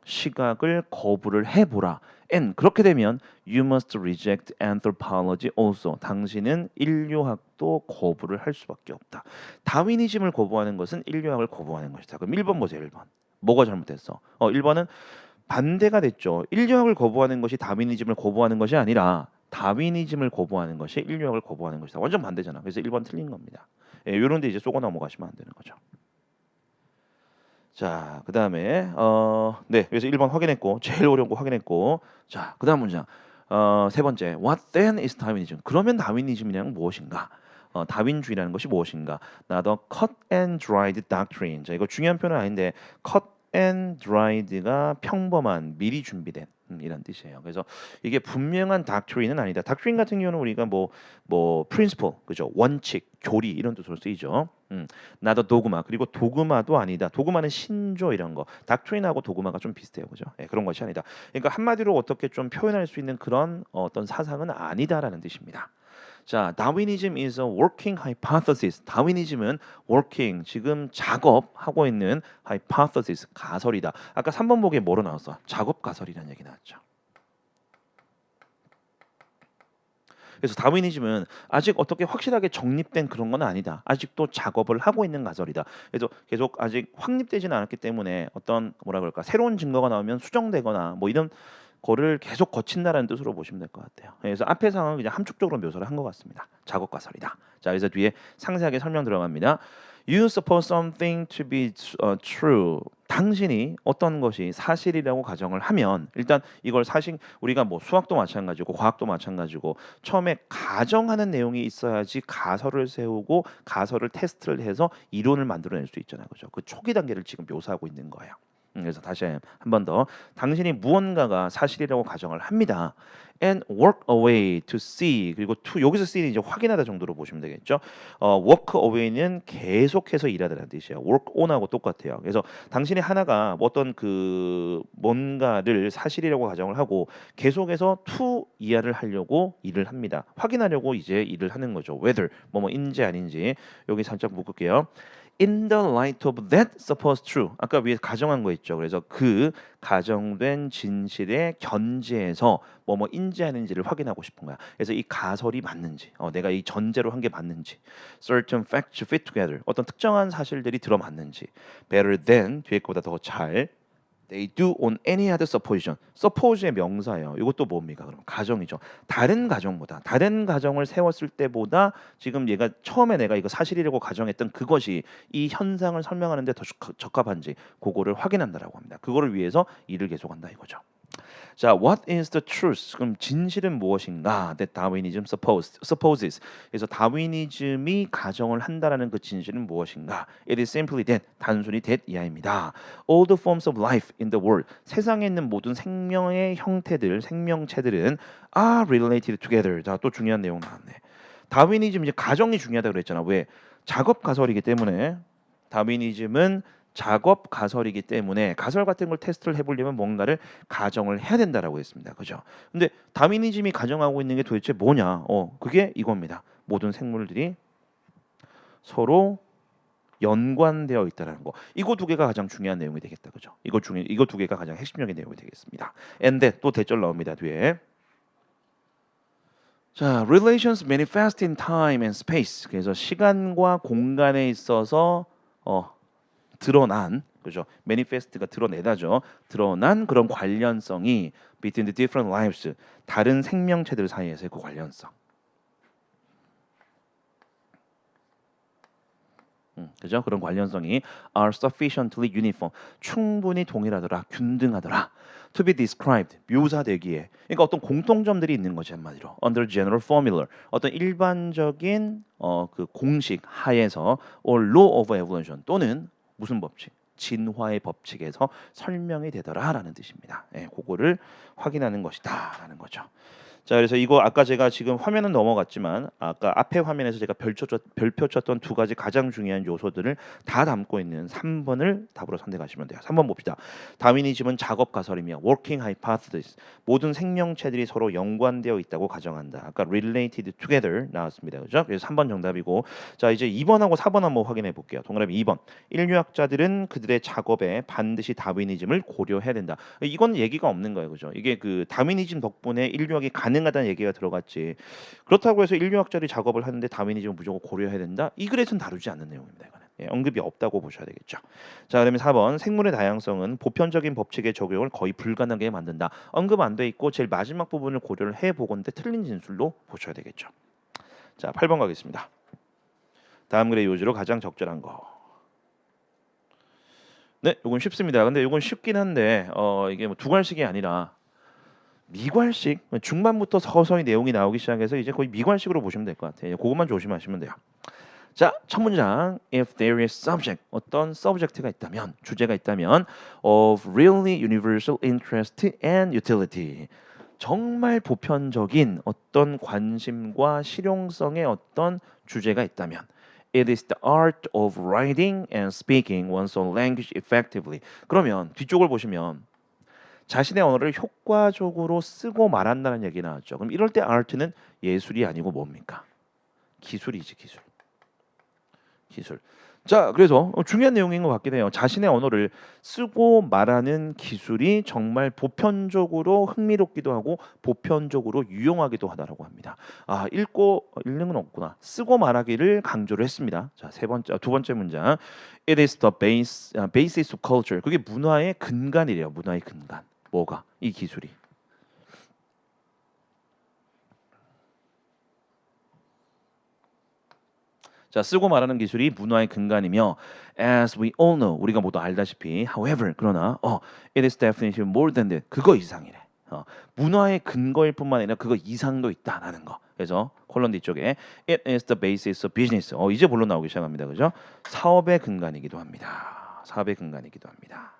시각을 거부를 해보라. And 그렇게 되면 you must reject anthropology also. 당신은 인류학도 거부를 할 수밖에 없다. 다윈이즘을 거부하는 것은 인류학을 거부하는 것이다. 그럼 1번 보세요. 1번. 뭐가 잘못됐어? 1번은 반대가 됐죠. 인류학을 거부하는 것이 다윈이즘을 거부하는 것이 아니라 다윈이즘을 거부하는 것이 인류학을 거부하는 것이다. 완전 반대잖아. 그래서 1번 틀린 겁니다. 이런 데 이제 쏘고 넘어가시면 안 되는 거죠. 자, 그다음에 네. 그래서 1번 확인했고 제일 어려운 거 확인했고 자, 그다음 문장. 세 번째. What then is Darwinism? 그러면 다윈이즘이란 무엇인가? 다윈주의라는 것이 무엇인가? 나더 cut and dried doctrine. 자, 이거 중요한 표현은 아닌데 cut and dried가 평범한 미리 준비된 이런 뜻이에요. 그래서 이게 분명한 doctrine은 아니다. doctrine 같은 경우는 우리가 뭐 principle, 그죠? 원칙, 교리 이런 뜻으로 쓰이죠. 나도 도그마 그리고 도그마도 아니다. 도그마는 신조 이런 거. doctrine하고 도그마가 좀 비슷해요, 그죠? 그런 것이 아니다. 그러니까 한마디로 어떻게 좀 표현할 수 있는 그런 어떤 사상은 아니다라는 뜻입니다. 자, 다윈이즘 is a working hypothesis. 다윈이즘은 working, 지금 작업하고 있는 hypothesis, 가설이다. 아까 3번 보기에 뭐로 나왔어? 작업 가설이라는 얘기 나왔죠. 그래서 다윈이즘은 아직 어떻게 확실하게 정립된 그런 건 아니다. 아직도 작업을 하고 있는 가설이다. 그래서 계속 아직 확립되지는 않았기 때문에 어떤 뭐라 그럴까 새로운 증거가 나오면 수정되거나 뭐 이런 거를 계속 거친다라는 뜻으로 보시면 될 것 같아요. 그래서 앞의 상황은 그냥 함축적으로 묘사를 한 것 같습니다. 작업 가설이다. 자, 그래서 뒤에 상세하게 설명 들어갑니다. You suppose something to be true. 당신이 어떤 것이 사실이라고 가정을 하면 일단 이걸 사실 우리가 뭐 수학도 마찬가지고 과학도 마찬가지고 처음에 가정하는 내용이 있어야지 가설을 세우고 가설을 테스트를 해서 이론을 만들어낼 수 있잖아요. 그죠? 그 초기 단계를 지금 묘사하고 있는 거예요. 그래서 다시 한 번 더 당신이 무언가가 사실이라고 가정을 합니다. And work away to see 그리고 to 여기서 see는 이제 확인하다 정도로 보시면 되겠죠. work away는 계속해서 일하다라는 뜻이에요. work on하고 똑같아요. 그래서 당신이 하나가 어떤 그 뭔가를 사실이라고 가정을 하고 계속해서 to 이하를 하려고 일을 합니다. 확인하려고 이제 일을 하는 거죠. whether 뭐뭐인지 아닌지 여기 살짝 묶을게요. In the light of that supposed true. 아까 위에 가정한 거 있죠. 그래서 그 가정된 진실의 견지에서 뭐뭐인지 아닌지를 확인하고 싶은 거야. 그래서 이 가설이 맞는지, 내가 이 전제로 한 게 맞는지, certain facts fit together. 어떤 특정한 사실들이 들어맞는지, better than 뒤에 거보다 더 잘. They do on any other supposition. suppose의 명사예요. 이것도 뭡니까? 그럼 가정이죠. 다른 가정보다 다른 가정을 세웠을 때보다 지금 얘가 처음에 내가 이거 사실이라고 가정했던 그것이 이 현상을 설명하는데 더 적합한지 그거를 확인한다라고 합니다. 그거를 위해서 일을 계속한다 이거죠. 자, what is the truth? 그럼 진실은 무엇인가? That Darwinism supposes. 그래서 다윈이즘이 가정을 한다라는 그 진실은 무엇인가? It is simply that. 단순히 that 이하입니다. All the forms of life in the world. 세상에 있는 모든 생명의 형태들, 생명체들은 are related together. 자, 또 중요한 내용 나왔네. 다윈이즘 이제 가정이 중요하다고 그랬잖아. 왜? 작업 가설이기 때문에 다윈이즘은 작업 가설이기 때문에 가설 같은 걸 테스트를 해보려면 뭔가를 가정을 해야 된다라고 했습니다. 그죠? 근데 다윈이즘이 가정하고 있는 게 도대체 뭐냐? 그게 이겁니다. 모든 생물들이 서로 연관되어 있다는 거. 이거 두 개가 가장 중요한 내용이 되겠다. 그죠? 이거 두 개가 가장 핵심적인 내용이 되겠습니다. And that 또 대절 나옵니다. 뒤에. 자, relations manifest in time and space. 그래서 시간과 공간에 있어서 드러난 그죠? manifest가 드러내다죠. 드러난 그런 관련성이 between the different lives 다른 생명체들 사이에서의 그 관련성. 그죠? 그런 관련성이 are sufficiently uniform 충분히 동일하더라, 균등하더라. To be described 묘사되기에 그러니까 어떤 공통점들이 있는 거지 한마디로 under general formula 어떤 일반적인 그 공식 하에서 or law of evolution 또는 무슨 법칙? 진화의 법칙에서 설명이 되더라라는 뜻입니다. 그거를 확인하는 것이다라는 거죠. 자, 그래서 이거 아까 제가 지금 화면은 넘어갔지만 아까 앞에 화면에서 제가 별표 쳤던 두 가지 가장 중요한 요소들을 다 담고 있는 3번을 답으로 선택하시면 돼요. 3번 봅시다. 다윈이즘은 작업 가설이며 working hypothesis 모든 생명체들이 서로 연관되어 있다고 가정한다. 아까 related together 나왔습니다. 그죠? 그래서 3번 정답이고 자, 이제 2번하고 4번 한번 확인해 볼게요. 동그라미 2번. 인류학자들은 그들의 작업에 반드시 다윈이즘을 고려해야 된다. 이건 얘기가 없는 거예요. 그죠? 이게 그 다윈이즘 덕분에 인류학이 가능하다는 얘기가 들어갔지. 그렇다고 해서 인류학자들이 작업을 하는데 다윈이즘을 무조건 고려해야 된다. 이 글에서는 다루지 않는 내용입니다. 이거는. 언급이 없다고 보셔야 되겠죠. 자, 그러면 4번 생물의 다양성은 보편적인 법칙의 적용을 거의 불가능하게 만든다. 언급 안 돼 있고 제일 마지막 부분을 고려를 해 보건데 틀린 진술로 보셔야 되겠죠. 자, 8번 가겠습니다. 다음 글의 요지로 가장 적절한 거. 네, 이건 쉽습니다. 근데 이건 쉽긴 한데 이게 뭐 두 갈식이 아니라 미괄식 중반부터 서서히 내용이 나오기 시작해서 이제 거의 미괄식으로 보시면 될 것 같아요. 그것만 조심하시면 돼요. 자, 첫 문장 if there is subject 어떤 subject가 있다면 주제가 있다면 of really universal interest and utility 정말 보편적인 어떤 관심과 실용성의 어떤 주제가 있다면 it is the art of writing and speaking one's own language effectively 그러면 뒤쪽을 보시면 자신의 언어를 효과적으로 쓰고 말한다는 얘기 나왔죠. 그럼 이럴 때 art는 예술이 아니고 뭡니까? 기술이지 기술. 기술. 자, 그래서 중요한 내용인 것 같긴 해요. 자신의 언어를 쓰고 말하는 기술이 정말 보편적으로 흥미롭기도 하고 보편적으로 유용하기도 하다라고 합니다. 읽는 건 없구나. 쓰고 말하기를 강조를 했습니다. 자, 두 번째 문장. It is the basis of culture. 그게 문화의 근간이래요. 문화의 근간. 뭐가? 이 기술이. 자, 쓰고 말하는 기술이 문화의 근간이며 as we all know 우리가 모두 알다시피 however 그러나 it is definitely more than that 그거 이상이래. 문화의 근거일 뿐만 아니라 그거 이상도 있다라는 거. 그래서 콜론 뒤쪽에 it is the basis of business. 이제 본론 나오기 시작합니다. 그죠? 사업의 근간이기도 합니다. 사업의 근간이기도 합니다.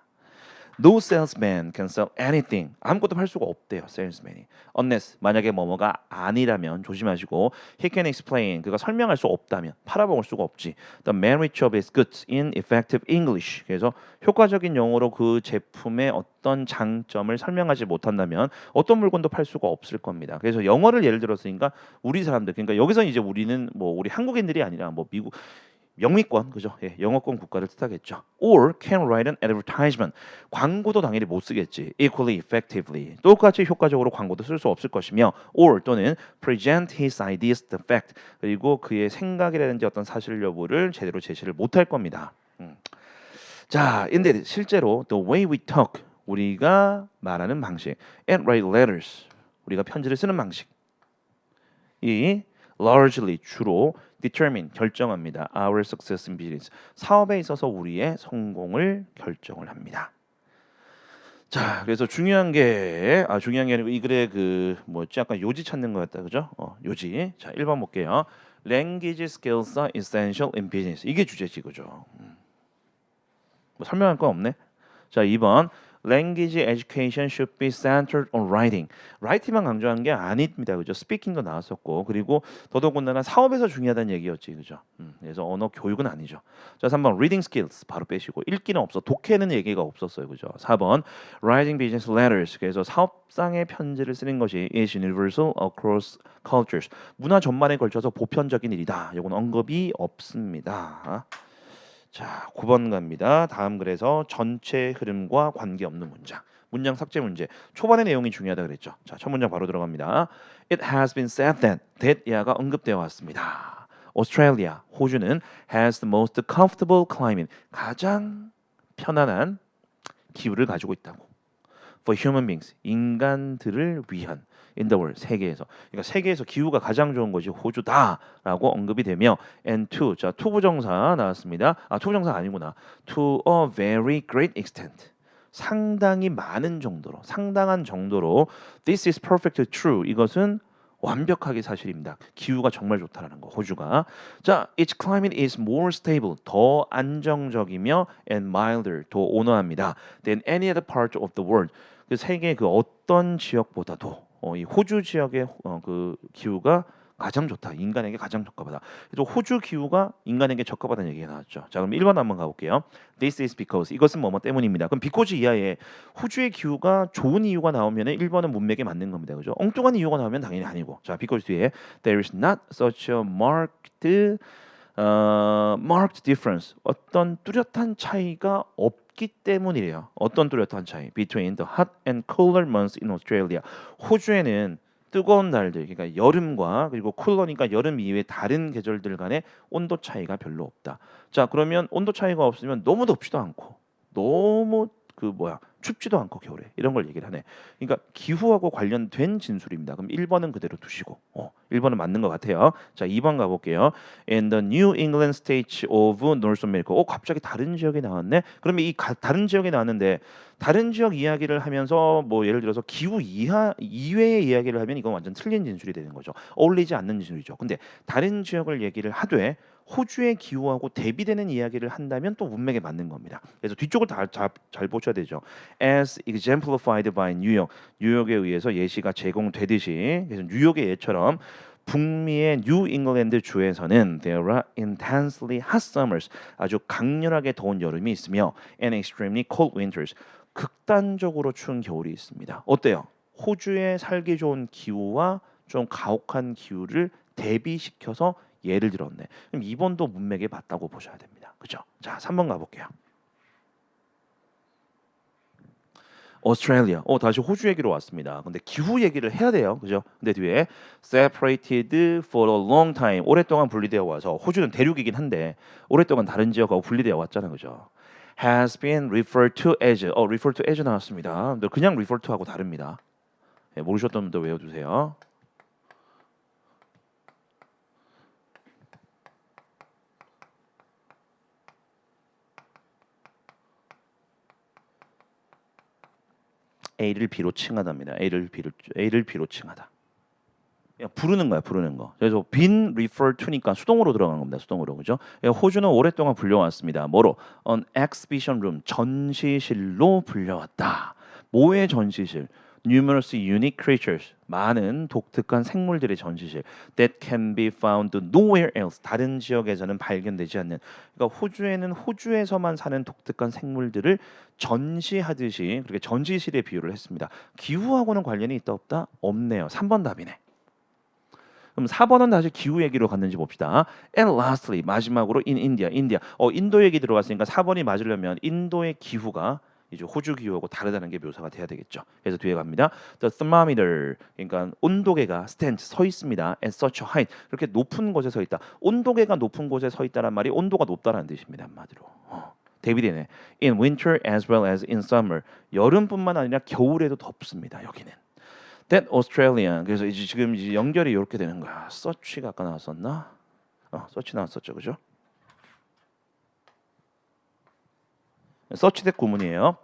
No salesman can sell anything. 아무것도 팔 수가 없대요. salesman이. Unless 만약에 뭐뭐가 아니라면 조심하시고 he can explain. 그가 설명할 수 없다면 팔아먹을 수가 없지. The merit of his goods in effective English. 그래서 효과적인 영어로 그 제품의 어떤 장점을 설명하지 못한다면 어떤 물건도 팔 수가 없을 겁니다. 그래서 영어를 예를 들었으니까 우리 사람들 그러니까 여기서 이제 우리는 뭐 우리 한국인들이 아니라 뭐 미국 영미권 그죠? 예, 영어권 국가를 뜻하겠죠. Or can write an advertisement. 광고도 당연히 못 쓰겠지. Equally effectively. 똑같이 효과적으로 광고도 쓸 수 없을 것이며, or 또는 present his ideas the fact. 그리고 그의 생각이라든지 어떤 사실 여부를 제대로 제시를 못할 겁니다. 자, 근데 실제로 the way we talk 우리가 말하는 방식, and write letters 우리가 편지를 쓰는 방식. 이 largely 주로 determine 결정합니다. Our success in business 사업에 있어서 우리의 성공을 결정을 합니다. 자, 그래서 중요한 게 아니고 이 글에 그 뭐지 약간 요지 찾는 것 같다, 그죠? 요지. 자, 1번 볼게요. Language skills are essential in business. 이게 주제지, 그죠? 뭐 설명할 거 없네. 자, 2번. Language education should be centered on writing. writing만 강조하는 게 아닙니다. 그죠? 스피킹도 나왔었고 그리고 더더군다나 사업에서 중요하다는 얘기였지. 그죠? 그래서 언어 교육은 아니죠. 자, 3번 reading skills 바로 빼시고 읽기는 없어. 독해는 얘기가 없었어요. 그죠? 4번 writing business letters. 그래서 사업상의 편지를 쓰는 것이 is universal across cultures. 문화 전반에 걸쳐서 보편적인 일이다. 이건 언급이 없습니다. 자, 9번 갑니다. 다음 글에서 전체 흐름과 관계없는 문장. 문장 삭제 문제. 초반의 내용이 중요하다 그랬죠. 자, 첫 문장 바로 들어갑니다. It has been said that 야가 언급되어 왔습니다. Australia, 호주는 has the most comfortable climate. 가장 편안한 기후를 가지고 있다고. For human beings, 인간들을 위한 in the world, 세계에서. 그러니까 세계에서 기후가 가장 좋은 것이 호주다라고 언급이 되며 and to, 자, to 부정사 나왔습니다. to 부정사 아니구나. To a very great extent. 상당히 많은 정도로, 상당한 정도로 this is perfectly true. 이것은 완벽하게 사실입니다. 기후가 정말 좋다라는 거. 호주가. 자, its climate is more stable. 더 안정적이며 and milder. 더 온화합니다. than any other part of the world. 그 세계 그 어떤 지역보다도 이 호주 지역의 그 기후가 가장 좋다. 인간에게 가장 적합하다. 그래서 호주 기후가 인간에게 적합하다는 얘기가 나왔죠. 자, 그럼 1번 한번 가볼게요. This is because. 이것은 뭐뭐 때문입니다. 그럼 because 이하에 호주의 기후가 좋은 이유가 나오면 1번은 문맥에 맞는 겁니다. 그죠? 엉뚱한 이유가 나오면 당연히 아니고. 자, because 뒤에 there is not such a marked difference. 어떤 뚜렷한 차이가 없기 때문이래요. 어떤 뚜렷한 차이? Between the hot and cooler months in Australia. 호주에는 뜨거운 날들, 그러니까 여름과 그리고 쿨러니까 여름 이외의 다른 계절들 간의 온도 차이가 별로 없다. 자, 그러면 온도 차이가 없으면 너무 덥지도 않고 너무 춥지도 않고 겨울에 이런 걸 얘기를 하네. 그러니까 기후하고 관련된 진술입니다. 그럼 1번은 그대로 두시고 1번은 맞는 것 같아요. 자, 2번 가볼게요. In the New England states of North America. 갑자기 다른 지역이 나왔네. 그러면 이 다른 지역이 나왔는데 다른 지역 이야기를 하면서 뭐 예를 들어서 기후 이외의 이야기를 하면 이건 완전 틀린 진술이 되는 거죠. 어울리지 않는 진술이죠. 근데 다른 지역을 얘기를 하되 호주의 기후하고 대비되는 이야기를 한다면 또 문맥에 맞는 겁니다. 그래서 뒤쪽을 잘 보셔야 되죠. As exemplified by New York. 뉴욕에 의해서 예시가 제공되듯이 그래서 뉴욕의 예처럼 북미의 뉴 잉글랜드 주에서는 there are intensely hot summers. 아주 강렬하게 더운 여름이 있으며 and extremely cold winters. 극단적으로 추운 겨울이 있습니다. 어때요? 호주에 살기 좋은 기후와 좀 가혹한 기후를 대비시켜서 예를 들었네. 그럼 2번도 문맥에 맞다고 보셔야 됩니다. 그죠? 자, 3번 가볼게요. 오스트레일리아. 다시 호주 얘기로 왔습니다. 근데 기후 얘기를 해야 돼요. 그죠? 근데 뒤에 separated for a long time. 오랫동안 분리되어 와서 호주는 대륙이긴 한데 오랫동안 다른 지역하고 분리되어 왔잖아요. 그죠? has been referred to as. referred to as 나왔습니다. 근데 그냥 refer to 하고 다릅니다. 네, 모르셨던 분들 외워두세요. A를 B로 칭하답니다. A를 B로 칭하다. 그냥 부르는 거야, 부르는 거. 그래서 been referred to니까 수동으로 들어간 겁니다. 수동으로, 그죠? 호주는 오랫동안 불려왔습니다. 뭐로? An exhibition room, 전시실로 불려왔다. 뭐의 전시실? Numerous unique creatures, 많은 독특한 생물들의 전시실. That can be found nowhere else, 다른 지역에서는 발견되지 않는. 그러니까 호주에는 호주에서만 사는 독특한 생물들을 전시하듯이 그렇게 전시실에 비유를 했습니다. 기후하고는 관련이 있다 없다? 없네요. 3번 답이네. 그럼 4번은 다시 기후 얘기로 갔는지 봅시다. And lastly, 마지막으로 in India, 인도 얘기 들어갔으니까 4번이 맞으려면 인도의 기후가 이제 호주 기후하고 다르다는 게 묘사가 돼야 되겠죠. 그래서 뒤에 갑니다. The thermometer, 그러니까 온도계가 stand, 서 있습니다. At such a height, 그렇게 높은 곳에 서 있다. 온도계가 높은 곳에 서 있다란 말이 온도가 높다라는 뜻입니다. 한마디로. 대비되네. In winter as well as in summer, 여름뿐만 아니라 겨울에도 덥습니다. 여기는. That Australian, 그래서 이제 지금 이제 연결이 이렇게 되는 거야. 서치가 아까 나왔었나? 서치 나왔었죠, 그죠? 서치대 구문이에요.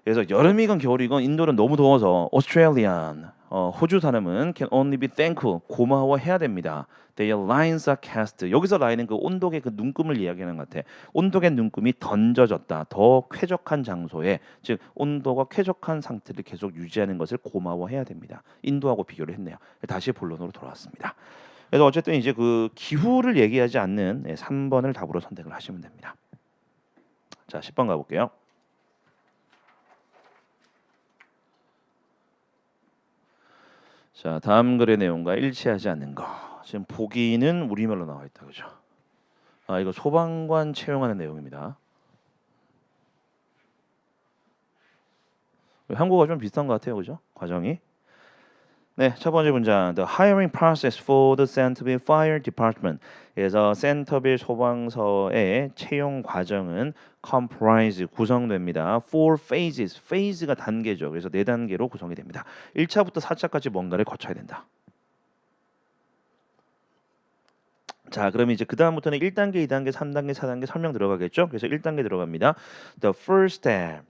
그래서 여름이건 겨울이건 인도는 너무 더워서 Australian, 호주 사람은 can only be thankful, 고마워해야 됩니다. Their lines are cast. 여기서 라인은 그 온도계 그 눈금을 이야기하는 것 같아. 온도계 눈금이 던져졌다. 더 쾌적한 장소에, 즉 온도가 쾌적한 상태를 계속 유지하는 것을 고마워해야 됩니다. 인도하고 비교를 했네요. 다시 본론으로 돌아왔습니다. 그래서 어쨌든 이제 그 기후를 얘기하지 않는 3번을 답으로 선택을 하시면 됩니다. 자, 10번 가볼게요. 자, 다음 글의 내용과 일치하지 않는 거. 지금 보기는 우리말로 나와 있다, 그죠? 이거 소방관 채용하는 내용입니다. 한국어가 좀 비슷한 것 같아요, 그죠? 과정이. 네, 첫 번째 문장. The hiring process for the Centerville Fire Department. 그래서 센터빌 소방서의 채용 과정은 comprise 구성됩니다. Four phases. phase가 단계죠. 그래서 4단계로 구성이 됩니다. 1차부터 4차까지 뭔가를 거쳐야 된다. 자, 그럼 이제 그 다음부터는 1단계, 2단계, 3단계, 4단계 설명 들어가겠죠? 그래서 1단계 들어갑니다. The first step.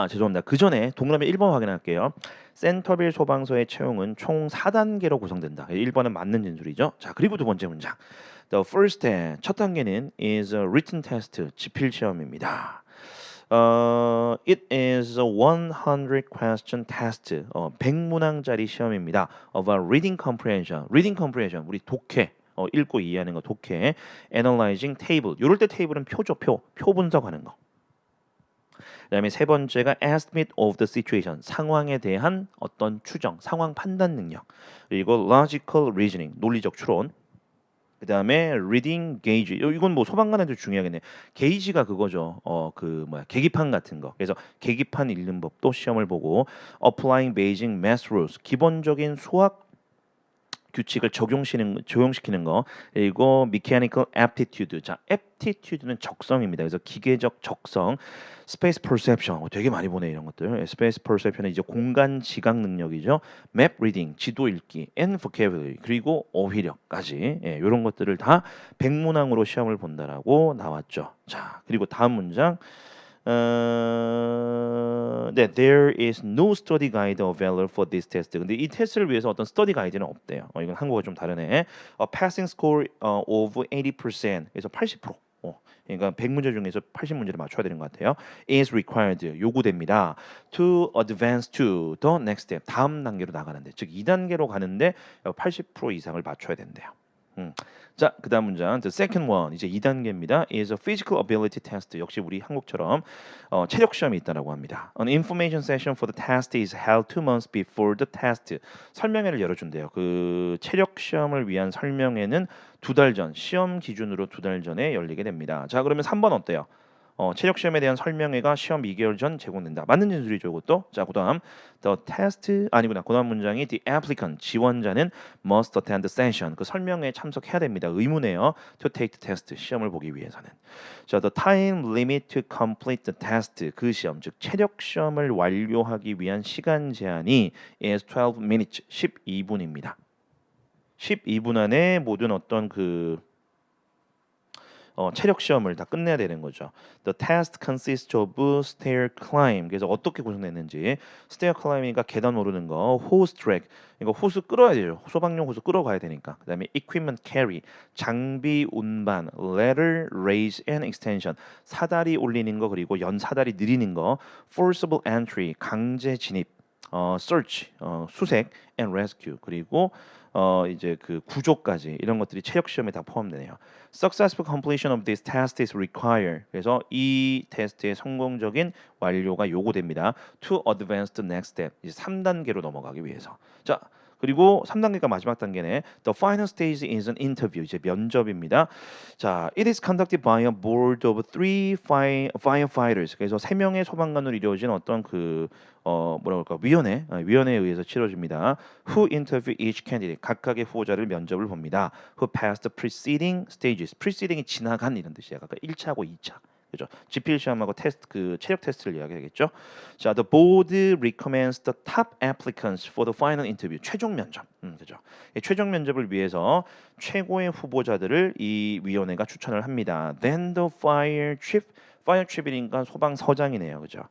죄송합니다. 그 전에 동그라미 1번 확인할게요. 센터빌 소방서의 채용은 총 4단계로 구성된다. 1번은 맞는 진술이죠. 자, 그리고 두 번째 문장. The first step, 첫 단계는 is a written test, 지필 시험입니다. It is a 100 question test, 100문항짜리 시험입니다. Of a reading comprehension, 우리 독해, 읽고 이해하는 거 독해. Analyzing table, 이럴 때 테이블은 표죠, 표 분석하는 거. 그다음에 세 번째가 estimate of the situation, 상황에 대한 어떤 추정, 상황 판단 능력. 그리고 logical reasoning, 논리적 추론. 그다음에 reading gauge, 이건 뭐 소방관한테 중요하겠네. 게이지가 그거죠. 계기판 같은 거. 그래서 계기판 읽는 법도 시험을 보고 applying Beijing math rules, 기본적인 수학 규칙을 적용시키는 거. 그리고 mechanical aptitude. 자, aptitude는 적성입니다. 그래서 기계적 적성. space perception. 되게 많이 보네 이런 것들. space perception은 이제 공간 지각 능력이죠. map reading, 지도 읽기, and vocabulary, 그리고 어휘력까지. 이런 것들을 다 100문항으로 시험을 본다라고 나왔죠. 자, 그리고 다음 문장. There is no study guide available for this test. 근데 이 테스트를 위해서 어떤 스터디 가이드는 없대요. 이건 한국어 좀 다르네. A passing score of 80%. 그래서 80%. 그러니까 100문제 중에서 80문제를 맞춰야 되는 것 같아요. is required, 요구됩니다. to advance to the next step, 다음 단계로 나가는데, 즉 2단계로 가는데 80% 이상을 맞춰야 된대요. 자, 그다음 문장. The second one, 이제 2단계입니다. is a physical ability test. 역시 우리 한국처럼 체력 시험이 있다라고 합니다. An information session for the test is held 2 months before the test. 설명회를 열어준대요. 그 체력 시험을 위한 설명회는 2달 전, 시험 기준으로 2달 전에 열리게 됩니다. 자, 그러면 3번 어때요? 체력 시험에 대한 설명회가 시험 2개월 전 제공된다. 맞는 진술이죠, 이것도. 자, 그다음 the test 아니구나. 그다음 문장이 the applicant, 지원자는 must attend the session. 그 설명회에 참석해야 됩니다. 의무네요. to take the test, 시험을 보기 위해서는. 자, the time limit to complete the test. 그 시험, 즉 체력 시험을 완료하기 위한 시간 제한이 is 12 minutes, 12분입니다. 12분 안에 모든 어떤 체력 시험을 다 끝내야 되는 거죠. The test consists of stair climb. 그래서 어떻게 구성됐는지 stair climb이니까 계단 오르는 거, hose drag 이거 호스 끌어야 되죠. 소방용 호스 끌어가야 되니까. 그다음에 equipment carry 장비 운반, ladder raise and extension 사다리 올리는 거 그리고 연 사다리 늘리는 거, forcible entry 강제 진입, search 수색 and rescue 그리고 이제 그 구조까지 이런 것들이 체력 시험에 다 포함되네요. Successful completion of this test is required. 그래서 이 테스트의 성공적인 완료가 요구됩니다. To advance the next step. 이제 3단계로 넘어가기 위해서. 자, 그리고 3단계가 마지막 단계네. The final stage is an interview. 이제 면접입니다. 자, it is conducted by a board of 3 firefighters. 그래서 3명의 소방관으로 이루어진 어떤 그 뭐라 그럴까 위원회에 의해서 치러집니다. Who interview each candidate 각각의 후보자를 면접을 봅니다. Who passed the preceding stages. preceding이 지나간 이런 뜻이야. 그러니까 1차하고 2차. 그죠? 지필 시험하고 테스트 그 체력 테스트를 이야기하겠죠. 자, the board recommends the top applicants for the final interview. 최종 면접. 그죠? 최종 면접을 위해서 최고의 후보자들을 이 위원회가 추천을 합니다. Then the fire chief이니까 소방서장이네요. 그죠?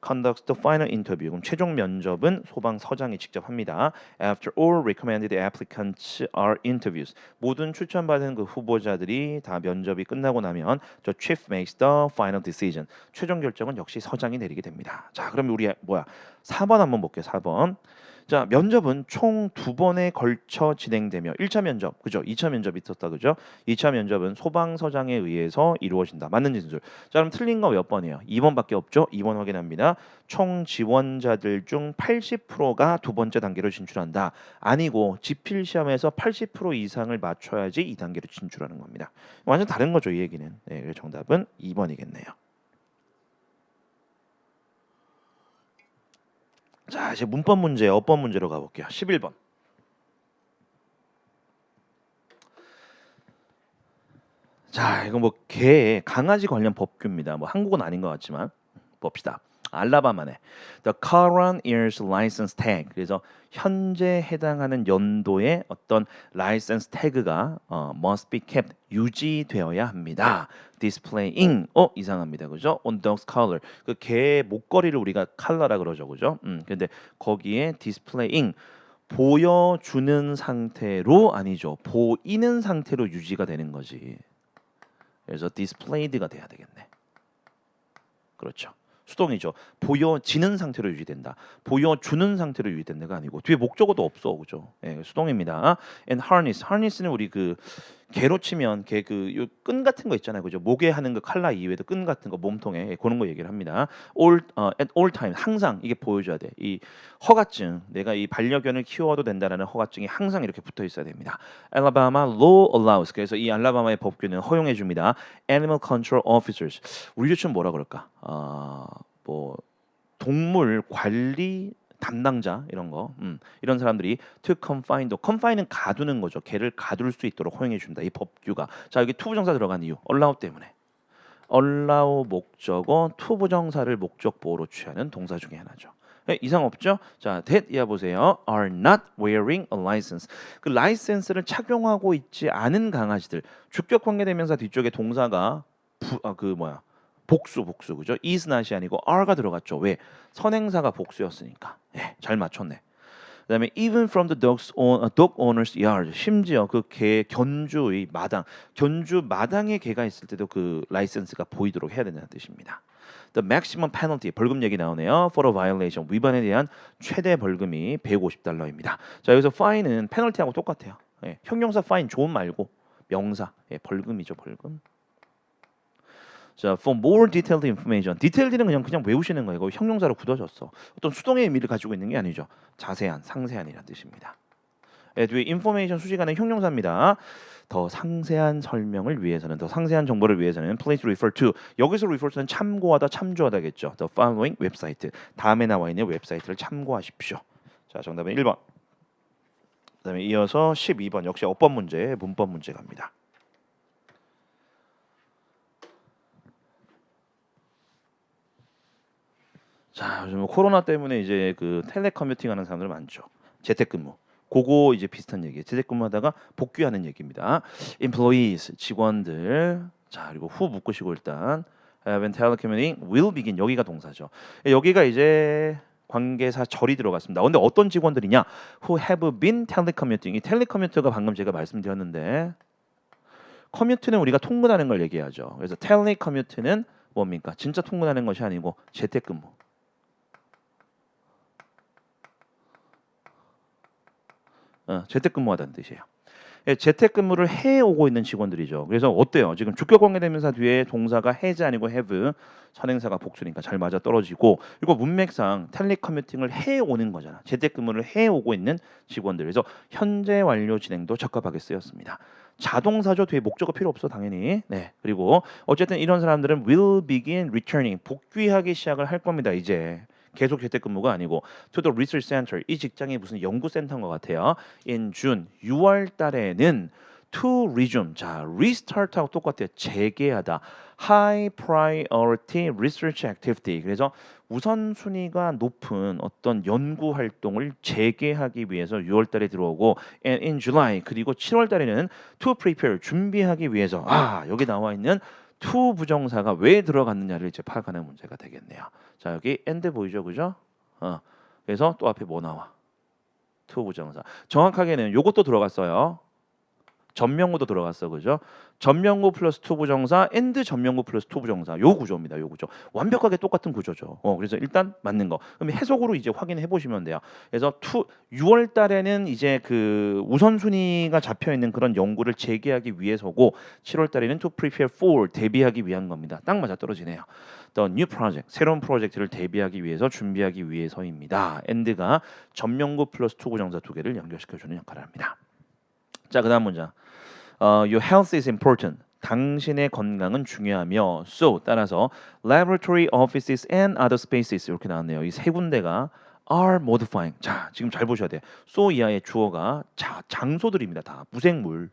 conducts the final interview. 그럼 최종 면접은 소방서장이 직접 합니다. After all recommended applicants are interviews. 모든 추천받은 그 후보자들이 다 면접이 끝나고 나면 the chief makes the final decision. 최종 결정은 역시 서장이 내리게 됩니다. 자, 그럼 우리 4번 한번 볼게요. 4번. 자, 면접은 총 2번에 걸쳐 진행되며 1차 면접, 그죠? 2차 면접이 있었다, 그죠? 2차 면접은 소방서장에 의해서 이루어진다. 맞는 진술. 자, 그럼 틀린 거 몇 번이에요? 2번밖에 없죠? 2번 확인합니다. 총 지원자들 중 80%가 두 번째 단계로 진출한다. 아니고 지필 시험에서 80% 이상을 맞춰야지 이 단계로 진출하는 겁니다. 완전 다른 거죠, 이 얘기는. 네, 정답은 2번이겠네요. 자, 이제 문법 문제, 어법 문제로 가볼게요. 11번. 자, 이거 뭐 개, 강아지 관련 법규입니다. 뭐 한국은 아닌 것 같지만 봅시다. 알라바마네. The current year's license tag. 그래서 현재 해당하는 연도의 어떤 license tag가 must be kept 유지되어야 합니다. displaying 이상합니다. 그죠? on dog's collar. 그 개의 목걸이를 우리가 컬러라 그러죠. 그죠? 근데 거기에 displaying 보여주는 상태로 아니죠. 보이는 상태로 유지가 되는 거지. 그래서 displayed가 돼야 되겠네. 그렇죠. 수동이죠. 보여지는 상태로 유지된다. 보여주는 상태로 유지된다가 아니고 뒤에 목적어도 없어, 그죠? 예, 수동입니다. And harness는 우리 그 개로 치면 개 그 끈 같은 거 있잖아요, 그죠? 목에 하는 그 칼라 이외에도 끈 같은 거 몸통에 그런 거 얘기를 합니다. At all times 항상 이게 보여줘야 돼. 이 허가증, 내가 이 반려견을 키워도 된다라는 허가증이 항상 이렇게 붙어 있어야 됩니다. Alabama law allows. 그래서 이 알라바마의 법규는 허용해 줍니다. Animal control officers. 우리 조치는 뭐라 그럴까? 뭐 동물 관리 담당자 이런 거, 이런 사람들이 to confine는 가두는 거죠. 개를 가둘 수 있도록 허용해 준다. 이 법규가. 자, 여기 to 부정사 들어간 이유, allow 때문에. allow 목적어, to 부정사를 목적 보호로 취하는 동사 중에 하나죠. 네, 이상 없죠? 자, that 이하 보세요. Are not wearing a license. 그 라이센스를 착용하고 있지 않은 강아지들. 주격 관계대명사 뒤쪽에 동사가 복수 그죠? is not이 아니고 are가 들어갔죠. 왜? 선행사가 복수였으니까. 예, 잘 맞췄네. 그다음에 even from the dog owner's yard. 심지어 그 개 견주의 견주 마당에 개가 있을 때도 그 라이센스가 보이도록 해야 된다는 뜻입니다. The maximum penalty 벌금 얘기 나오네요. For a violation 위반에 대한 최대 벌금이 $150입니다. 자, 여기서 fine은 페널티하고 똑같아요. 예, 형용사 fine 조음 말고 명사 벌금이죠, 벌금. 자, for more detailed information. 디테일들은 그냥 외우시는 거예요. 이거 형용사로 굳어졌어. 어떤 수동의 의미를 가지고 있는 게 아니죠. 자세한, 상세한이라는 뜻입니다. 뒤에 information 수식하는 형용사입니다. 더 상세한 설명을 위해서는, 더 상세한 정보를 위해서는 please refer to. 여기서 refer to는 참고하다, 참조하다겠죠. The following 웹사이트. 다음에 나와 있는 웹사이트를 참고하십시오. 자, 정답은 1번. 그다음에 이어서 12번 역시 어법 문제, 문법 문제 갑니다. 자, 요즘 코로나 때문에 이제 그 텔레커뮤팅 하는 사람들 많죠. 재택근무. 그거 이제 비슷한 얘기예요. 재택근무하다가 복귀하는 얘기입니다. Employees 직원들. 자, 그리고 who 묶으시고 일단 when telecommuting will begin 여기가 동사죠. 여기가 이제 관계사 절이 들어갔습니다. 근데 어떤 직원들이냐? Who have been telecommuting. 이 텔레커뮤터가 방금 제가 말씀드렸는데 커뮤트는 우리가 통근하는 걸 얘기하죠. 그래서 텔레커뮤트는 뭡니까? 진짜 통근하는 것이 아니고 재택근무. 재택근무하다는 뜻이에요. 재택근무를 해오고 있는 직원들이죠. 그래서 어때요? 지금 주격관계대명사 뒤에 동사가 has 아니고 have, 선행사가 복수니까 잘 맞아 떨어지고, 그리고 문맥상 텔레커뮤팅을 해오는 거잖아. 재택근무를 해오고 있는 직원들. 그래서 현재 완료 진행도 적합하게 쓰였습니다. 자동사죠. 뒤에 목적어 필요 없어 당연히. 네. 그리고 어쨌든 이런 사람들은 will begin returning 복귀하기 시작을 할 겁니다. 이제. 계속 재택근무가 아니고 to the research center 이 직장이 무슨 연구센터인 것 같아요. in June 6월 달에는 to resume 자 restart하고 똑같아요. 재개하다 high priority research activity 그래서 우선순위가 높은 어떤 연구 활동을 재개하기 위해서 6월 달에 들어오고 and in July 그리고 7월 달에는 to prepare 준비하기 위해서 여기 나와 있는 to 부정사가 왜 들어갔느냐를 이제 파악하는 문제가 되겠네요. 자 여기 and 보이죠, 그죠? 그래서 또 앞에 뭐 나와? to 부정사. 정확하게는 요것도 들어갔어요. 전명구도 들어갔어, 그죠? 전명구 플러스 to 부정사, and 전명구 플러스 to 부정사. 요 구조입니다, 요 구조. 완벽하게 똑같은 구조죠. 그래서 일단 맞는 거. 그럼 해석으로 이제 확인해 보시면 돼요. 그래서 6월 달에는 이제 그 우선순위가 잡혀 있는 그런 연구를 재개하기 위해서고 7월 달에는 to prepare for 대비하기 위한 겁니다. 딱 맞아 떨어지네요. The new project 새로운 프로젝트를 대비하기 위해서 준비하기 위해서입니다. and가 전명구 플러스 to 부정사 두 개를 연결시켜 주는 역할을 합니다. 자, 그다음 문장. Your health is important. 당신의 건강은 중요하며 so 따라서 laboratory offices and other spaces 이렇게 나왔네요. 이 세 군데가 are modifying. 자, 지금 잘 보셔야 돼요. so 이하의 주어가 장소들입니다. 다 무생물,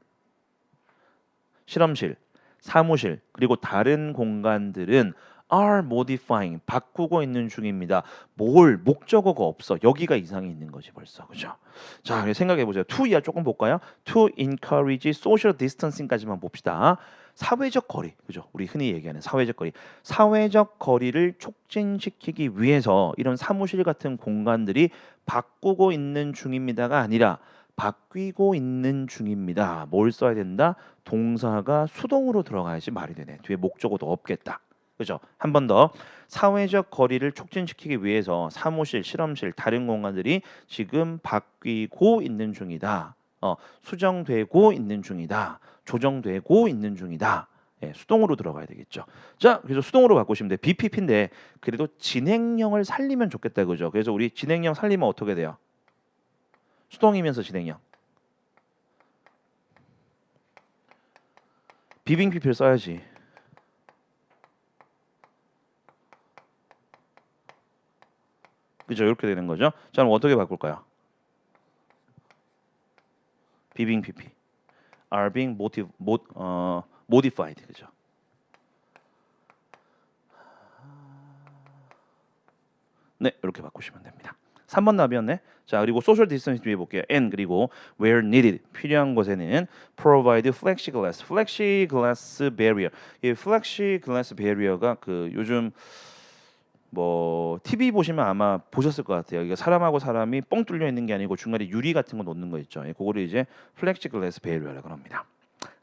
실험실, 사무실 그리고 다른 공간들은 are modifying 바꾸고 있는 중입니다. 뭘 목적어가 없어. 여기가 이상이 있는 거지 벌써. 그죠? 자, 생각해 보세요. to 이하 조금 볼까요? to encourage social distancing까지만 봅시다. 사회적 거리. 그죠? 우리 흔히 얘기하는 사회적 거리. 사회적 거리를 촉진시키기 위해서 이런 사무실 같은 공간들이 바꾸고 있는 중입니다가 아니라 바뀌고 있는 중입니다. 뭘 써야 된다? 동사가 수동으로 들어가야지 말이 되네. 뒤에 목적어도 없겠다. 그죠? 한 번 더 사회적 거리를 촉진시키기 위해서 사무실, 실험실, 다른 공간들이 지금 바뀌고 있는 중이다. 수정되고 있는 중이다. 조정되고 있는 중이다. 수동으로 들어가야 되겠죠. 자, 그래서 수동으로 바꾸시면 돼. BPP인데 그래도 진행형을 살리면 좋겠다, 그죠? 그래서 우리 진행형 살리면 어떻게 돼요? 수동이면서 진행형. 비빙PP를 써야지. 그죠? 이렇게 되는 거죠. 자, 그럼 어떻게 바꿀까요? being pp are being modified. 그죠? 네, 이렇게 바꾸시면 됩니다. 3번 답이었네. 자, 그리고 social distance 뒤에 볼게요. and 그리고 where needed 필요한 곳에는 provide plexiglass barrier. 이 plexiglass barrier가 그 요즘 뭐 TV 보시면 아마 보셨을 것 같아요. 이게 사람하고 사람이 뻥 뚫려 있는 게 아니고 중간에 유리 같은 거 놓는 거 있죠. 그거를 이제 플렉시글라스 베리어라고 합니다.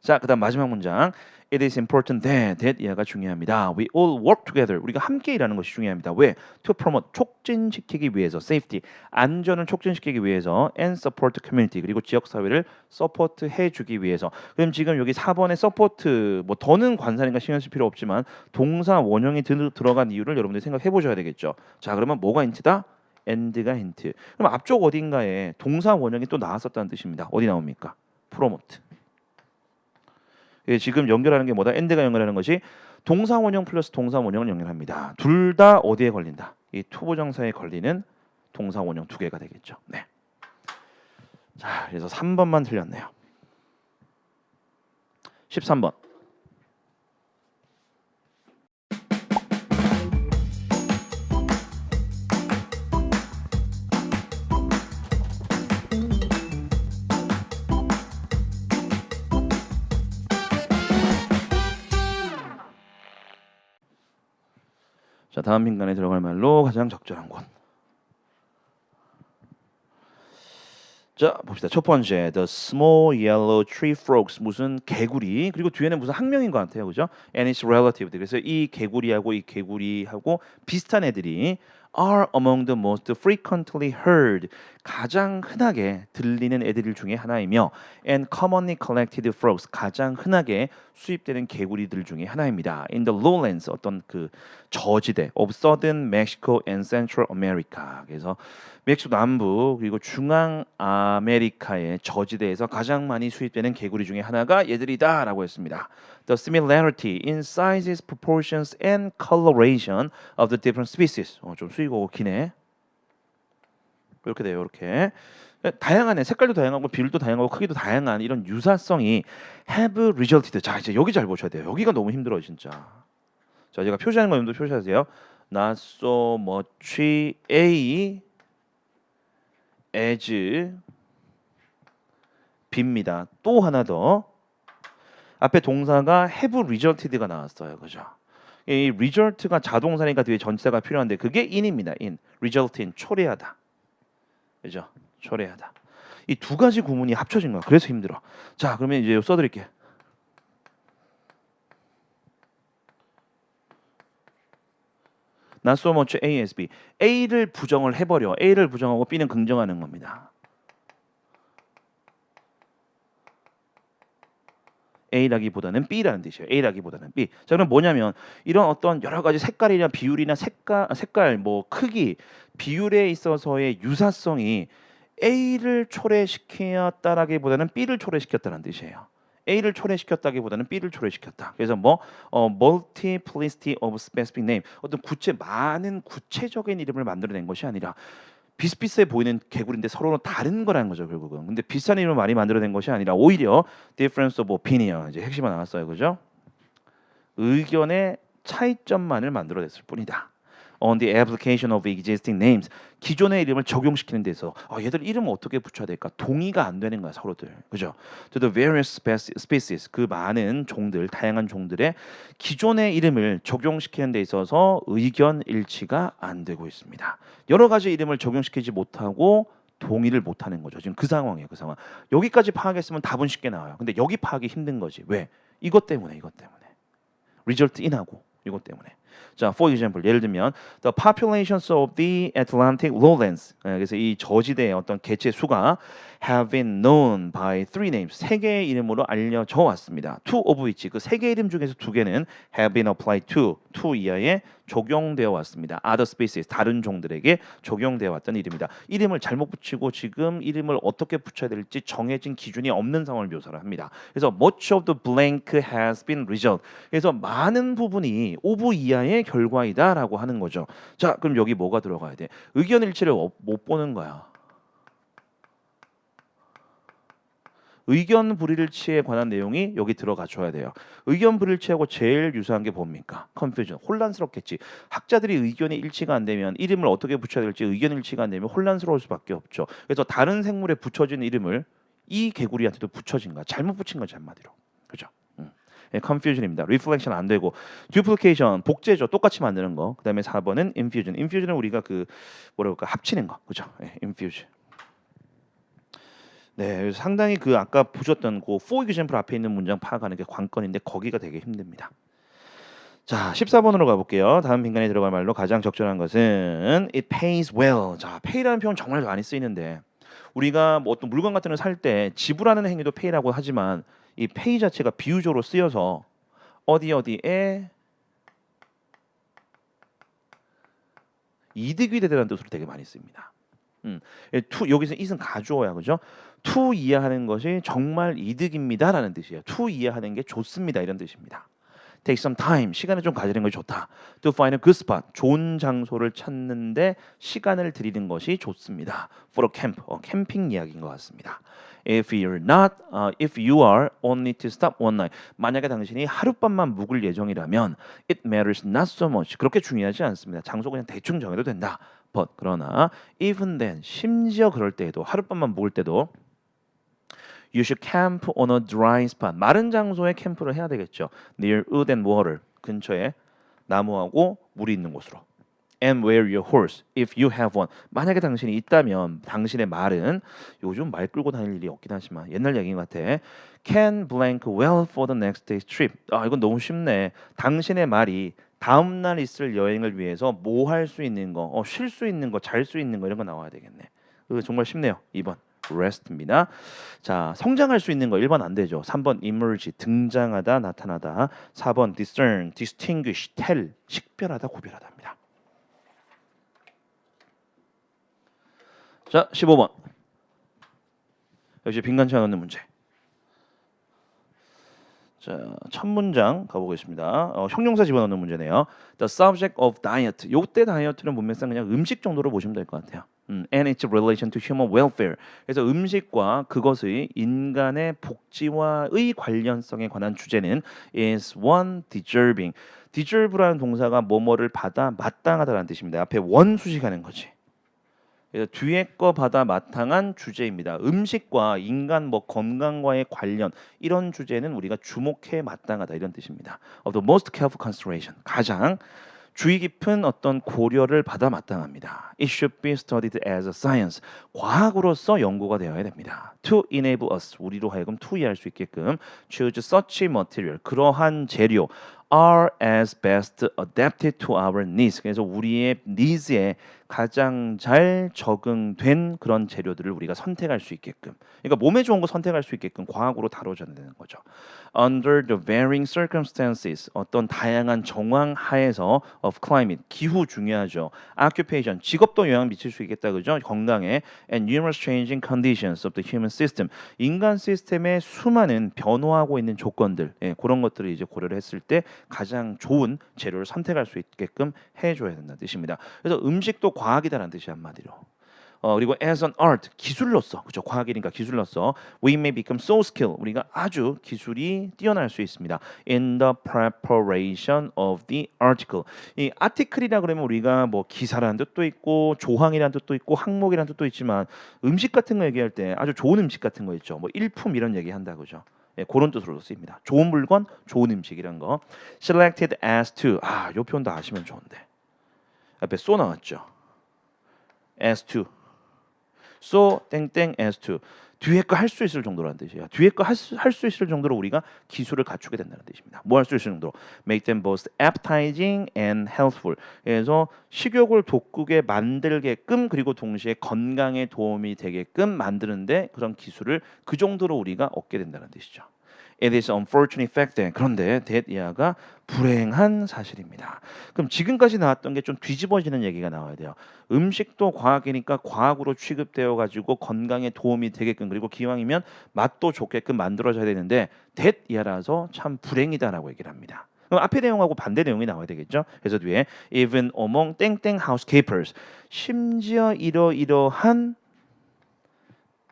자, 그다음 마지막 문장. It is important that 이하가 중요합니다. We all work together. 우리가 함께 일하는 것이 중요합니다. 왜? To promote 촉진시키기 위해서 safety 안전을 촉진시키기 위해서 and support community 그리고 지역 사회를 서포트 해주기 위해서. 그럼 지금 여기 4번에 서포트 뭐 더는 관사니까 신경 쓸 필요 없지만 동사 원형이 들어간 이유를 여러분들이 생각해 보셔야 되겠죠. 자, 그러면 뭐가 힌트다? and가 힌트. 그럼 앞쪽 어딘가에 동사 원형이 또 나왔었다는 뜻입니다. 어디 나옵니까? promote. 지금 연결하는 게 뭐다? and가 연결하는 것이 동사 원형 플러스 동사 원형을 연결합니다. 둘 다 어디에 걸린다? 이 투부정사에 걸리는 동사 원형 두 개가 되겠죠. 네. 자, 그래서 3번만 틀렸네요. 13번. 자, 다음 빈칸에 들어갈 말로 가장 적절한 곳. 자, 봅시다. 첫 번째, the small yellow tree frogs, 무슨 개구리, 그리고 뒤에는 무슨 학명인 것 같아요, 그죠? And its relative. 그래서 이 개구리하고 비슷한 애들이 are among the most frequently heard, 가장 흔하게 들리는 애들 중에 하나이며, and commonly collected frogs, 가장 흔하게 수입되는 개구리들 중에 하나입니다. In the lowlands, 어떤 그 저지대 of southern Mexico and Central America. 그래서 멕시코 남부 그리고 중앙 아메리카의 저지대에서 가장 많이 수입되는 개구리 중에 하나가 얘들이다라고 했습니다. The similarity in sizes, proportions, and coloration of the different species. 좀 수익어고 기네. 이렇게 돼요. 이렇게 다양하네. 색깔도 다양하고 비율도 다양하고 크기도 다양한 이런 유사성이 have resulted. 자, 이제 여기 잘 보셔야 돼요. 여기가 너무 힘들어요, 진짜. 자, 제가 표시하는 거 여러분도 표시하세요. Not so much A as B입니다. 또 하나 더. 앞에 동사가 have resulted가 나왔어요. 그죠? 이 result가 자동사니까 뒤에 전치사가 필요한데 그게 in입니다. in. result in. 초래하다. 그죠? 초래하다. 이 두 가지 구문이 합쳐진 거야. 그래서 힘들어. 자, 그러면 이제 써드릴게. Not so much A as B. A를 부정을 해버려. A를 부정하고 B는 긍정하는 겁니다. A라기보다는 B라는 뜻이에요. A라기보다는 B. 자, 그럼 뭐냐면 이런 어떤 여러 가지 색깔이나 비율이나 색깔 뭐 크기, 비율에 있어서의 유사성이 A를 초래시켰다라기보다는 B를 초래시켰다는 뜻이에요. A를 초래시켰다기보다는 B를 초래시켰다. 그래서 뭐 multiplicity of specific name, 어떤 많은 구체적인 이름을 만들어낸 것이 아니라 비슷비슷해 보이는 개구리인데 서로는 다른 거라는 거죠, 결국은. 근데 비슷한 이름을 많이 만들어낸 것이 아니라 오히려 difference of opinion, 이제 핵심이 나왔어요, 그죠? 의견의 차이점만을 만들어냈을 뿐이다. On the application of existing names, 기존의 이름을 적용시키는 데서 얘들 이름을 어떻게 붙여야 될까? 동의가 안 되는 거야, 서로들. 그죠? To the various species, 그 많은 종들, 다양한 종들의 기존의 이름을 적용시키는 데 있어서 의견 일치가 안 되고 있습니다. 여러 가지 이름을 적용시키지 못하고 동의를 못하는 거죠. 지금 그 상황이에요, 그 상황. 여기까지 파악했으면 답은 쉽게 나와요. 근데 여기 파악이 힘든 거지. 왜? 이것 때문에. result in하고 이것 때문에. 자, for example, 예를 들면 the populations of the Atlantic lowlands, 그래서 이 저지대의 어떤 개체 수가 have been known by three names, 세 개의 이름으로 알려져 왔습니다. Two of which, 그 세 개의 이름 중에서 두 개는 have been applied to 이하에 적용되어 왔습니다. Other species, 다른 종들에게 적용되어 왔던 이름이다. 이름을 잘못 붙이고 지금 이름을 어떻게 붙여야 될지 정해진 기준이 없는 상황을 묘사를 합니다. 그래서 much of the blank has been result. 그래서 많은 부분이 of 이하의 결과이다라고 하는 거죠. 자, 그럼 여기 뭐가 들어가야 돼? 의견 일치를 못 보는 거야. 의견 불일치에 관한 내용이 여기 들어가 줘야 돼요. 의견 불일치하고 제일 유사한 게 뭡니까? confusion. 혼란스럽겠지. 학자들이 의견이 일치가 안 되면 이름을 어떻게 붙여야 될지 의견 일치가 안 되면 혼란스러울 수밖에 없죠. 그래서 다른 생물에 붙여진 이름을 이 개구리한테도 붙여진 거야. 잘못 붙인 거지 한마디로. 그죠? confusion입니다. reflection 안 되고 duplication 복제죠. 똑같이 만드는 거. 그다음에 4번은 infusion. infusion은 우리가 그 뭐라 그럴까? 합치는 거. 그죠? infusion. 네, 상당히 그 아까 보셨던 그 for example 앞에 있는 문장 파악하는 게 관건인데 거기가 되게 힘듭니다. 자, 14번으로 가볼게요. 다음 빈칸에 들어갈 말로 가장 적절한 것은 it pays well. 자, pay라는 표현 정말 많이 쓰이는데 우리가 뭐 어떤 물건 같은 걸 살 때 지불하는 행위도 pay라고 하지만 이 pay 자체가 비유적으로 쓰여서 어디에 이득이 되다는 뜻으로 되게 많이 씁니다. 여기서 it은 가주어야, 그죠? to 이해하는 것이 정말 이득입니다라는 뜻이에요. to 이해하는 게 좋습니다 이런 뜻입니다. Take some time, 시간을 좀 가지는 것이 좋다. To find a good spot, 좋은 장소를 찾는데 시간을 들이는 것이 좋습니다. For a camp, 캠핑 이야기인 것 같습니다. If you are only to stop one night, 만약에 당신이 하룻밤만 묵을 예정이라면, it matters not so much. 그렇게 중요하지 않습니다. 장소 그냥 대충 정해도 된다. But 그러나 even then, 심지어 그럴 때에도 하룻밤만 묵을 때도 You should camp on a dry spot. 마른 장소에 캠프를 해야 되겠죠. Near wood and water. 근처에 나무하고 물이 있는 곳으로. And where your horse, if you have one. 만약에 당신이 있다면 당신의 말은 요즘 말 끌고 다닐 일이 없긴 하지만 옛날 얘기인 것 같아. Can blank well for the next day's trip. 아 이건 너무 쉽네. 당신의 말이 다음 날 있을 여행을 위해서 뭐 할 수 있는 거, 쉴 수 있는 거, 잘 수 있는 거 이런 거 나와야 되겠네. 정말 쉽네요. 2번 rest입니다. 자, 성장할 수 있는 거 1번 안 되죠. 3번 emerge 등장하다, 나타나다. 4번 discern, distinguish, tell 식별하다, 구별하다입니다. 자, 15번. 역시 빈칸 채워 넣는 문제. 자, 첫 문장 가보겠습니다. 형용사 집어넣는 문제네요. The subject of diet. 요때 다이어트는 문맥상 그냥 음식 정도로 보시면 될 것 같아요. And its relation to human welfare. 그래서 음식과 그것의 인간의 복지와의 관련성에 관한 주제는 is one deserving. deserve라는 동사가 뭐뭐를 받아 마땅하다라는 뜻입니다. 앞에 원 수식하는 거지. 그래서 뒤에 거 받아 마땅한 주제입니다. 음식과 인간 뭐 건강과의 관련 이런 주제는 우리가 주목해 마땅하다 이런 뜻입니다. Of the most careful consideration. 가장 주의 깊은 어떤 고려를 받아 마땅합니다. It should be studied as a science. 과학으로서 연구가 되어야 됩니다. To enable us. 우리로 하여금 투이할 수 있게끔 choose such material. 그러한 재료 are as best adapted to our needs. 그래서 우리의 nids에 가장 잘 적응된 그런 재료들을 우리가 선택할 수 있게끔. 그러니까 몸에 좋은 거 선택할 수 있게끔 과학으로 다뤄져야 되는 거죠. Under the varying circumstances. 어떤 다양한 정황 하에서 of climate. 기후 중요하죠. Occupation. 직업도 영향 미칠 수 있겠다. 그죠? 건강에. And numerous changing conditions of the human system. 인간 시스템의 수많은 변화하고 있는 조건들. 그런 것들을 이제 고려를 했을 때 가장 좋은 재료를 선택할 수 있게끔 해줘야 된다는 뜻입니다. 그래서 음식도 과학이다라는 뜻이 한마디로. 그리고 as an art 기술로서 그죠 과학이니까 기술로서 we may become so skilled 우리가 아주 기술이 뛰어날 수 있습니다. In the preparation of the article 이 article이라 그러면 우리가 뭐 기사라는 뜻도 있고 조항이라는 뜻도 있고 항목이라는 뜻도 있지만 음식 같은 거 얘기할 때 아주 좋은 음식 같은 거 있죠. 뭐 일품 이런 얘기 한다 그죠. 그런 뜻으로 쓰입니다. 좋은 물건, 좋은 음식이란 거. Selected as to 요 표현도 아시면 좋은데 앞에 so 나왔죠. as to so 땡땡 as to 뒤에 거 할 수 있을 정도라는 뜻이에요. 뒤에 거 할 수 있을 정도로 우리가 기술을 갖추게 된다는 뜻입니다. 뭐 할 수 있을 정도로 make them both appetizing and healthful. 그래서 식욕을 돋구게 만들게끔 그리고 동시에 건강에 도움이 되게끔 만드는데 그런 기술을 그 정도로 우리가 얻게 된다는 뜻이죠. It is unfortunate fact that 그런데 that 이하가 불행한 사실입니다. 그럼 지금까지 나왔던 게 좀 뒤집어지는 얘기가 나와야 돼요. 음식도 과학이니까 과학으로 취급되어 가지고 건강에 도움이 되게끔 그리고 기왕이면 맛도 좋게끔 만들어져야 되는데 that 이하라서 참 불행이다라고 얘기를 합니다. 그럼 앞에 내용하고 반대 내용이 나와야 되겠죠. 그래서 뒤에 even among 땡땡 housekeepers 심지어 이러이러한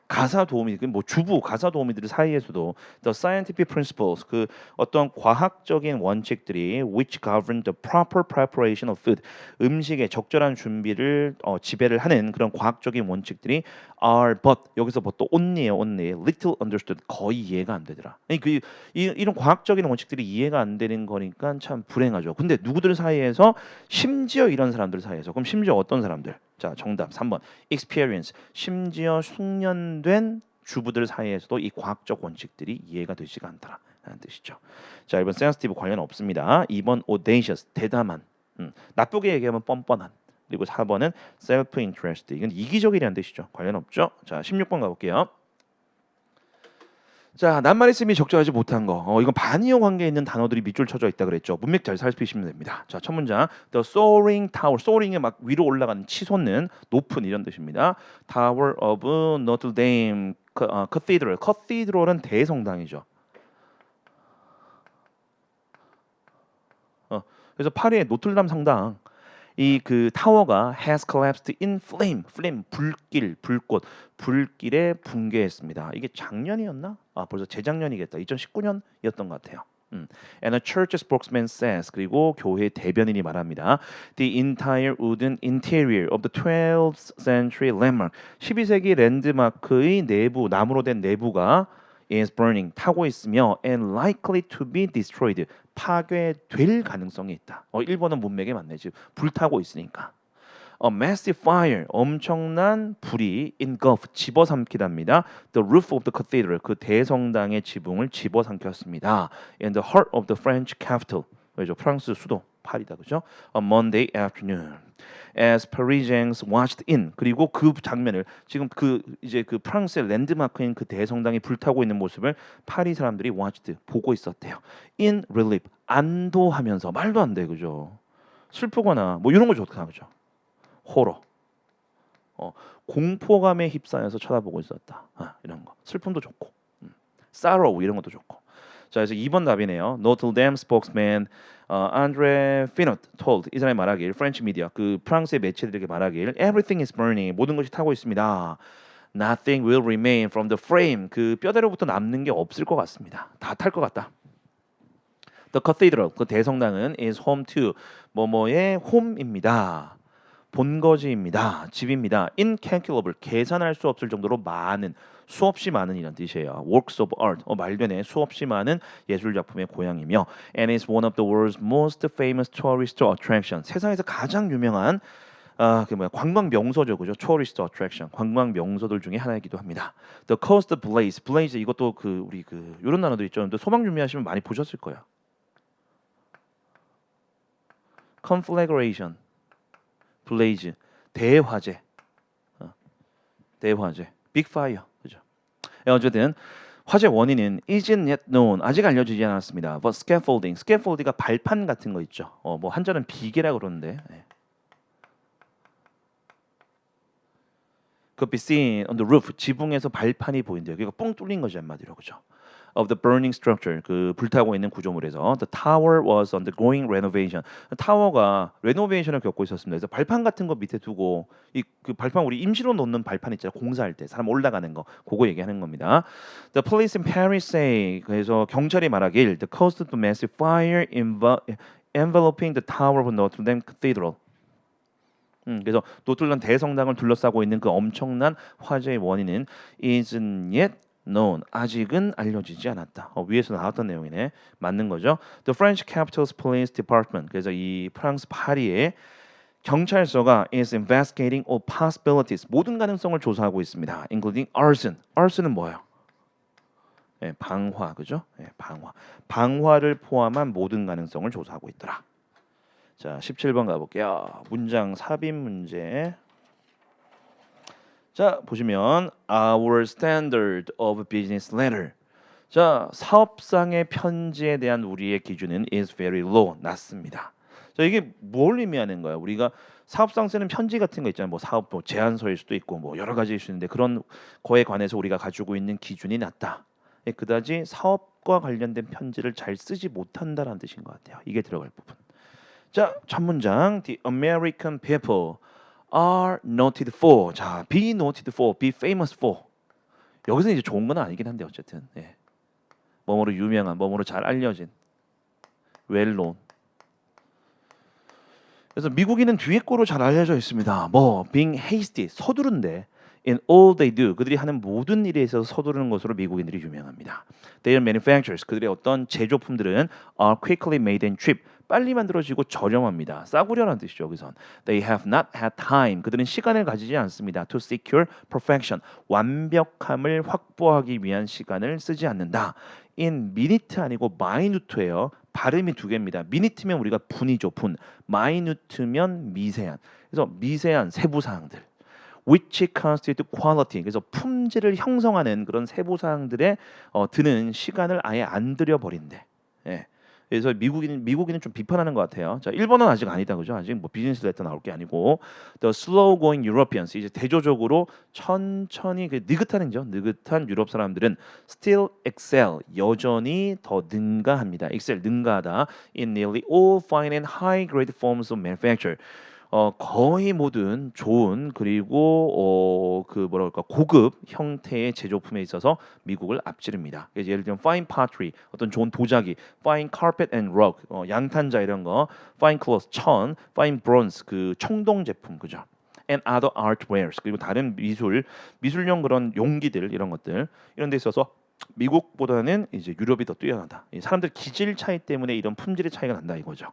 가사 도우미, 뭐 주부 가사 도우미들 사이에서도 the scientific principles 그 어떤 과학적인 원칙들이 which govern the proper preparation of food 음식의 적절한 준비를 지배를 하는 그런 과학적인 원칙들이 are but 여기서 또 only예요, only little understood 거의 이해가 안 되더라. 아니 이런 과학적인 원칙들이 이해가 안 되는 거니까 참 불행하죠. 근데 누구들 사이에서 심지어 이런 사람들 사이에서 그럼 심지어 어떤 사람들? 자, 정답 3번. experience. 심지어 숙련된 주부들 사이에서도 이 과학적 원칙들이 이해가 되지가 않다라는 뜻이죠. 자, 1번 sensitive 관련 없습니다. 2번 audacious. 대담한. 나쁘게 얘기하면 뻔뻔한. 그리고 4번은 self-interest. 이건 이기적이라는 뜻이죠. 관련 없죠. 자, 16번 가볼게요. 자, 낱말이 쓰임이 적절하지 못한 거. 이건 반이어 관계에 있는 단어들이 밑줄 쳐져 있다 그랬죠. 문맥 잘 살피시면 됩니다. 자, 첫 문장. The soaring tower. soaring이 막 위로 올라가는 치솟는 높은 이런 뜻입니다. Tower of Notre Dame Cathedral. Cathedral은 대성당이죠. 그래서 파리의 노틀담 성당 이 그 타워가 has collapsed in flame, 불길, 불꽃, 불길에 붕괴했습니다. 이게 작년이었나? 벌써 재작년이겠다. 2019년이었던 것 같아요. And a church spokesman says 그리고 교회 대변인이 말합니다. The entire wooden interior of the 12th century landmark 12세기 랜드마크의 내부 나무로 된 내부가 is burning 타고 있으며 and likely to be destroyed 파괴될 가능성이 있다. 일본은 문맥에 맞네. 지금 불타고 있으니까. A massive fire, 엄청난 불이 engulf, 집어삼키답니다. The roof of the cathedral, 그 대성당의 지붕을 집어삼켰습니다. In the heart of the French capital, 왜죠? 프랑스 수도 파리다, 그죠? On Monday afternoon, as Parisians watched in, 그리고 그 장면을 지금 이제 그 프랑스의 랜드마크인 그 대성당이 불타고 있는 모습을 파리 사람들이 watched, 보고 있었대요. In relief, 안도하면서, 말도 안 돼, 그죠? 슬프거나 뭐 이런 거 좋다, 그죠? 호러, 공포감에 휩싸여서 쳐다보고 있었다. 이런 거. 슬픔도 좋고, sorrow 이런 것도 좋고. 자, 그래서 2번 답이네요. Notre Dame spokesman Andre Finot told, 이 사람이 말하길, French media, 그 프랑스의 매체들에게 말하길, everything is burning, 모든 것이 타고 있습니다. Nothing will remain from the frame, 그 뼈대로부터 남는 게 없을 것 같습니다. 다 탈 것 같다. The cathedral, 그 대성당은 is home to, 뭐뭐의 홈입니다. 본거지입니다. 집입니다. Incalculable, 계산할 수 없을 정도로 많은, 수없이 많은 이란 뜻이에요. Works of art, 말되네. 수없이 많은 예술 작품의 고향이며, and is one of the world's most famous tourist attraction. 세상에서 가장 유명한 관광 명소죠, 그죠? tourist attraction, 관광 명소들 중에 하나이기도 합니다. The coast blaze, blaze 이것도 우리 이런 단어도 있죠. 근데 소방 준비하시면 많이 보셨을 거예요. conflagration, blaze, 대화재, 대화재, big fire, 그죠? 어쨌든 화재 원인은 isn't yet known, 아직 알려지지 않았습니다. But scaffolding, scaffolding가 발판 같은 거 있죠. 뭐 한자는 비계라 그러는데. Could be seen on the roof, 지붕에서 발판이 보인대요. 그러니까 뻥 뚫린 거죠, 한마디로, 그죠? Of the burning structure, 그 불타고 있는 구조물에서 the tower was undergoing renovation. 타워가 레노베이션을 겪고 있었습니다. 그래서 발판 같은 거 밑에 두고 그 발판 우리 임시로 놓는 발판 있잖아요. 공사할 때 사람 올라가는 거, 그거 얘기하는 겁니다. The police in Paris say, 그래서 경찰이 말하길, the cause of the massive fire enveloping the tower of Notre Dame Cathedral. 그래서 노틀담 대성당을 둘러싸고 있는 그 엄청난 화재의 원인은 isn't yet known, 아직은 알려지지 않았다. 위에서 나왔던 내용이네. 맞는 거죠. The French capital's police department, 그래서 이 프랑스 파리의 경찰서가 is investigating all possibilities, 모든 가능성을 조사하고 있습니다. including arson. arson은 뭐예요? 방화, 그죠? 방화를 포함한 모든 가능성을 조사하고 있더라. 자, 17번 가볼게요. 문장 삽입 문제. 자, 보시면 our standard of business letter. 자, 사업상의 편지에 대한 우리의 기준은 is very low, 낮습니다. 자, 이게 뭘 의미하는 거야? 우리가 사업상 쓰는 편지 같은 거 있잖아요. 뭐 사업 제안서일 수도 있고 뭐 여러 가지일 수 있는데 그런 거에 관해서 우리가 가지고 있는 기준이 낮다. 그다지 사업과 관련된 편지를 잘 쓰지 못한다라는 뜻인 것 같아요. 이게 들어갈 부분. 자, 첫 문장. The American people are noted for. 자, be noted for, be famous for. 여기서 이제 좋은 건 아니긴 한데 어쨌든 뭐뭐로 유명한, 뭐뭐로 잘 알려진, well known. 그래서 미국인은 뒤에 거로 잘 알려져 있습니다. 뭐 being hasty, 서두른데 in all they do, 그들이 하는 모든 일에 있어서 서두르는 것으로 미국인들이 유명합니다. Their manufacturers, 그들의 어떤 제조품들은 are quickly made and cheap, 빨리 만들어지고 저렴합니다. 싸구려라는 뜻이죠. 여기선 They have not had time, 그들은 시간을 가지지 않습니다. To secure perfection, 완벽함을 확보하기 위한 시간을 쓰지 않는다. In minute 아니고 minute예요. 발음이 두 개입니다. minute면 우리가 분이죠, 분. minute면 미세한. 그래서 미세한 세부 사항들. which constitute quality, 그래서 품질을 형성하는 그런 세부 사항들에 드는 시간을 아예 안 들여버린대. 그래서 미국인은 좀 비판하는 것 같아요. 자, 일본은 아직 아니다, 그죠? 아직 뭐 비즈니스 레터 나올 게 아니고, the slow going Europeans, 이제 대조적으로 천천히 느긋한 유럽 사람들은 still excel, 여전히 더 능가합니다. excel, 능가하다 in nearly all fine and high grade forms of manufacture. 거의 모든 좋은 그리고 고급 형태의 제조품에 있어서 미국을 앞지릅니다. 예를 들면 fine pottery, 어떤 좋은 도자기, fine carpet and rug, 양탄자 이런 거, fine cloth, 천, fine bronze, 그 청동 제품, 그죠? and other artwares, 그리고 다른 미술용 그런 용기들 이런 것들 이런 데 있어서 미국보다는 이제 유럽이 더 뛰어나다. 이 사람들 기질 차이 때문에 이런 품질의 차이가 난다 이거죠.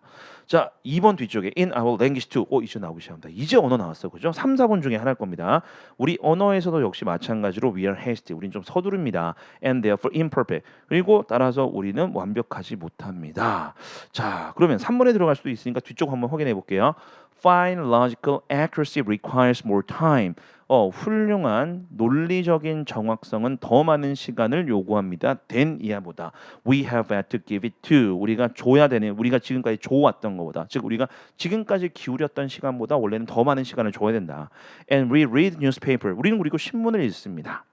자, 2번 뒤쪽에 in our language too. 이제 나오기 시작합니다. 이제 언어 나왔어. 그죠? 3, 4번 중에 하나일 겁니다. 우리 언어에서도 역시 마찬가지로 we are hasty. 우린 좀 서두릅니다. and therefore imperfect. 그리고 따라서 우리는 완벽하지 못합니다. 자, 그러면 3번에 들어갈 수도 있으니까 뒤쪽 한번 확인해 볼게요. Fine logical accuracy requires more time. 훌륭한 논리적인 정확성은 더 많은 시간을 요구합니다. than 이하보다. We have had to give it to. 우리가 줘야 되는, 우리가 지금까지 줘왔던 것보다, 즉 우리가 지금까지 기울였던 시간보다 원래는 더 많은 시간을 줘야 된다. And we read newspaper. 우리는 그리고 신문을 읽습니다.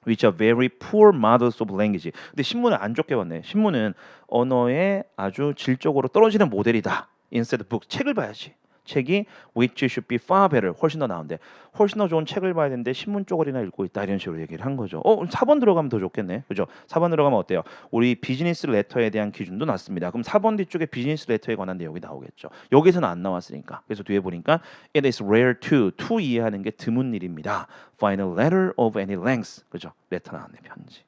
which are very poor models of language. 근데 신문을 안 좋게 봤네. 신문은 언어의 아주 질적으로 떨어지는 모델이다. Instead of books. 책을 봐야지. 책이 which should be far better. 훨씬 더 나은데 훨씬 더 좋은 책을 봐야 되는데 신문 쪼가리나 읽고 있다 이런 식으로 얘기를 한 거죠. 4번 들어가면 더 좋겠네. 그죠? 4번 들어가면 어때요? 우리 비즈니스 레터에 대한 기준도 낮습니다. 그럼 4번 뒤쪽에 비즈니스 레터에 관한 내용이 나오겠죠. 여기서는 안 나왔으니까. 그래서 뒤에 보니까 it is rare to 이해하는 게 드문 일입니다. Find a letter of any length. 그죠? 레터 나왔네. 편지.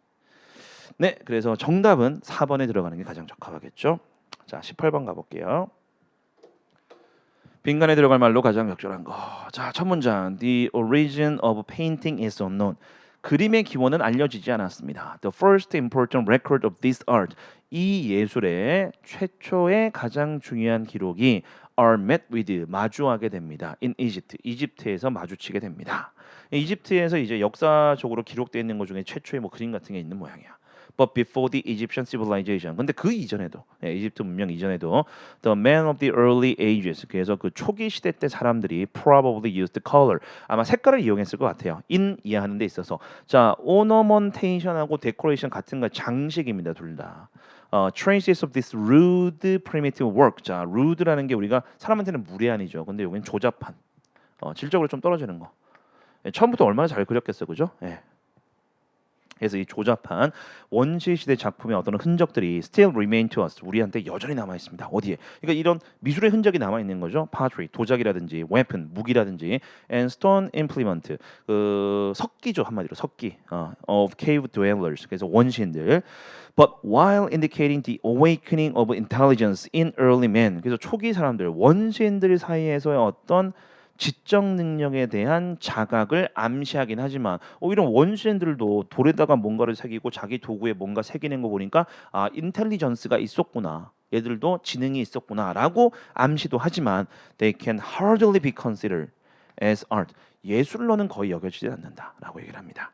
네, 그래서 정답은 4번에 들어가는 게 가장 적합하겠죠. 자, 18번 가볼게요. 빈칸에 들어갈 말로 가장 적절한 거. 자, 첫 문장. The origin of painting is unknown. 그림의 기원은 알려지지 않았습니다. The first important record of this art. 이 예술의 최초의 가장 중요한 기록이 are met with 마주하게 됩니다. In Egypt. 이집트에서 마주치게 됩니다. 이집트에서 이제 역사적으로 기록되어 있는 것 중에 최초의 뭐 그림 같은 게 있는 모양이야. But before the Egyptian civilization. 근데 그 이전에도, 이집트 문명 이전에도 the men of the early ages. 그래서 그 초기 시대 때 사람들이 probably used color. 아마 색깔을 이용했을 것 같아요. in 이해하는 데 있어서. 자, ornamentation하고 decoration 같은 거 장식입니다. 둘 다. traces of this rude primitive work. 자, rude라는 게 우리가 사람한테는 무례한이죠. 근데 여기는 조잡한. 질적으로 좀 떨어지는 거. 처음부터 얼마나 잘 그렸겠어, 그죠? 예. 그래서 이 조잡한 원시 시대 작품의 어떤 흔적들이 still remain to us. 우리한테 여전히 남아 있습니다. 어디에? 그러니까 이런 미술의 흔적이 남아 있는 거죠. pottery, 도자기라든지 weapon, 무기라든지 and stone implement, 그 석기죠. 한마디로 석기. of cave dwellers. 그래서 원시인들. But while indicating the awakening of intelligence in early men. 그래서 초기 사람들, 원시인들 사이에서의 어떤 지적 능력에 대한 자각을 암시하긴 하지만 이런 원시인들도 돌에다가 뭔가를 새기고 자기 도구에 뭔가 새기는 거 보니까 인텔리전스가 있었구나. 얘들도 지능이 있었구나라고 암시도 하지만 they can hardly be considered as art. 예술로는 거의 여겨지지 않는다라고 얘기를 합니다.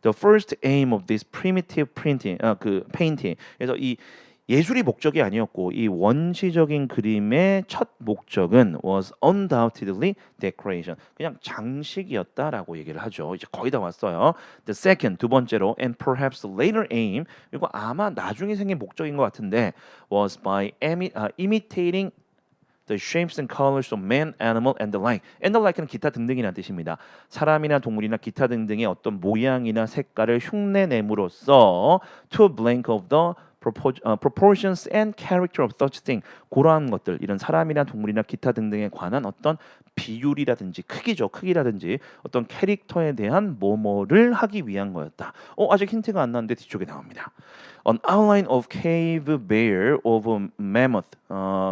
The first aim of this primitive painting. 그래서 이 예술이 목적이 아니었고 이 원시적인 그림의 첫 목적은 was undoubtedly decoration. 그냥 장식이었다라고 얘기를 하죠. 이제 거의 다 왔어요. The second, 두 번째로 and perhaps later aim, 그리고 아마 나중에 생긴 목적인 것 같은데 was by imitating the shapes and colors of man, animal, and the like. And the like는 기타 등등이라는 뜻입니다. 사람이나 동물이나 기타 등등의 어떤 모양이나 색깔을 흉내냄으로써 to blank of the proportions and character of such thing. 그러한 것들, 이런 사람이나 동물이나 기타 등등에 관한 어떤 비율이라든지 크기라든지 어떤 캐릭터에 대한 뭐뭐를 하기 위한 거였다. 아직 힌트가 안 나는데 뒤쪽에 나옵니다. An outline of cave bear of mammoth.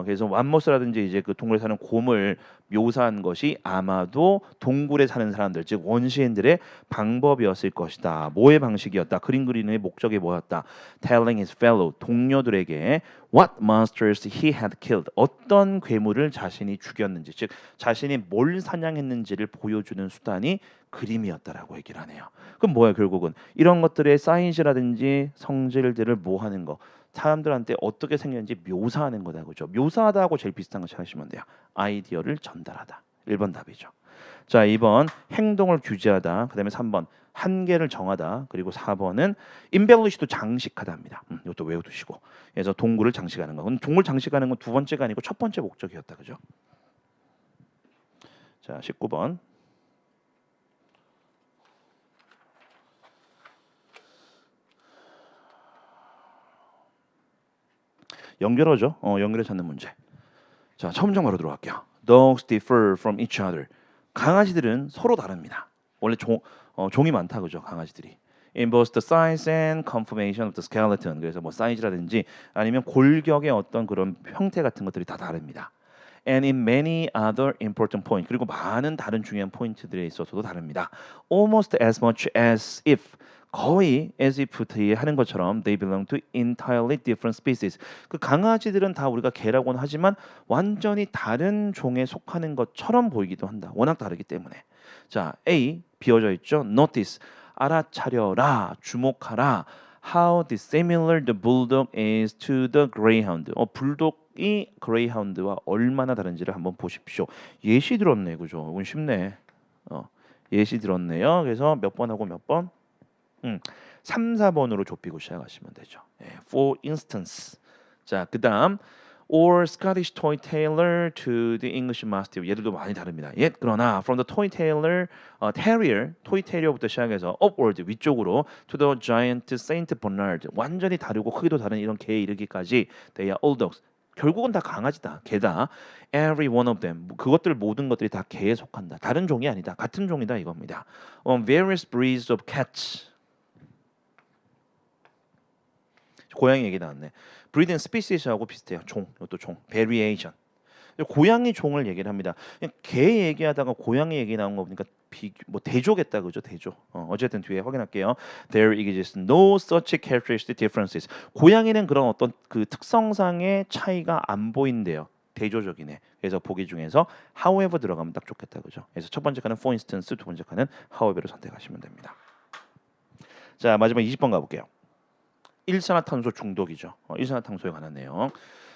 그래서 맘모스라든지 이제 그 동굴에 사는 곰을 묘사한 것이 아마도 동굴에 사는 사람들, 즉 원시인들의 방법이었을 것이다. 뭐의 방식이었다. 그림 그리는 목적이 뭐였다. Telling his fellow 동료들에게 what monsters he had killed. 어떤 괴물을 자신이 죽였는지, 즉 자신이 뭘 사냥했는지를 보여주는 수단이 그림이었다라고 얘기를 하네요. 그럼 뭐야 결국은 이런 것들의 사이즈라든지 성질들을 뭐 하는 거, 사람들한테 어떻게 생겼는지 묘사하는 거다, 그죠? 묘사하다하고 제일 비슷한 거 찾으시면 돼요. 아이디어를 전달하다. 1번 답이죠. 자, 2번 행동을 규제하다. 그다음에 3번 한계를 정하다. 그리고 4번은 embellish도 장식하다입니다. 이것도 외워두시고. 그래서 동굴을 장식하는 거. 동굴 장식하는 건 두 번째가 아니고 첫 번째 목적이었다, 그죠? 자, 19번. 연결어죠. 연결해 찾는 문제. 자, 처음 장 바로 들어갈게요. Dogs differ from each other. 강아지들은 서로 다릅니다. 원래 종이 많다, 그죠? 강아지들이. in both the size and conformation of the skeleton. 그래서 뭐 사이즈라든지 아니면 골격의 어떤 그런 형태 같은 것들이 다 다릅니다. And in many other important points. 그리고 많은 다른 중요한 포인트들에 있어서도 다릅니다. Almost as much as if. 거의 as if 하는 것처럼 they belong to entirely different species. 그 강아지들은 다 우리가 개라고는 하지만 완전히 다른 종에 속하는 것처럼 보이기도 한다. 워낙 다르기 때문에. 자, A 비어져 있죠. Notice 알아차려라, 주목하라. How dissimilar the bulldog is to the greyhound. 불독이 그레이하운드와 얼마나 다른지를 한번 보십시오. 예시 들었네, 그죠? 이건 쉽네. 예시 들었네요. 그래서 몇 번 하고 몇 번? 3, 4번으로 좁히고 시작하시면 되죠. For instance. 자, 그다음 or Scottish toy tailor to the English Mastiff. 얘들도 많이 다릅니다. 그러나 from the toy tailor terrier, toy terrier부터 시작해서 upward 위쪽으로 to the giant Saint Bernard. 완전히 다르고 크기도 다른 이런 개에 이르기까지 they are all dogs. 결국은 다 강아지다, 개다. Every one of them. 그것들 모든 것들이 다 개에 속한다. 다른 종이 아니다. 같은 종이다 이겁니다. Various breeds of cats. 고양이 얘기 나왔네. breed and species하고 비슷해요. 종, 이것도 종. variation. 고양이 종을 얘기를 합니다. 개 얘기하다가 고양이 얘기 나온 거 보니까 뭐 대조겠다, 그죠? 대조. 어쨌든 뒤에 확인할게요. There exists no such characteristic differences. 고양이는 그런 어떤 그 특성상의 차이가 안 보인대요. 대조적이네. 그래서 보기 중에서 however 들어가면 딱 좋겠다, 그죠? 그래서 첫 번째 칸은 for instance, 두 번째 칸은 however로 선택하시면 됩니다. 자, 마지막 20번 가볼게요. 일산화탄소 중독이죠. 일산화탄소에 관한 내용.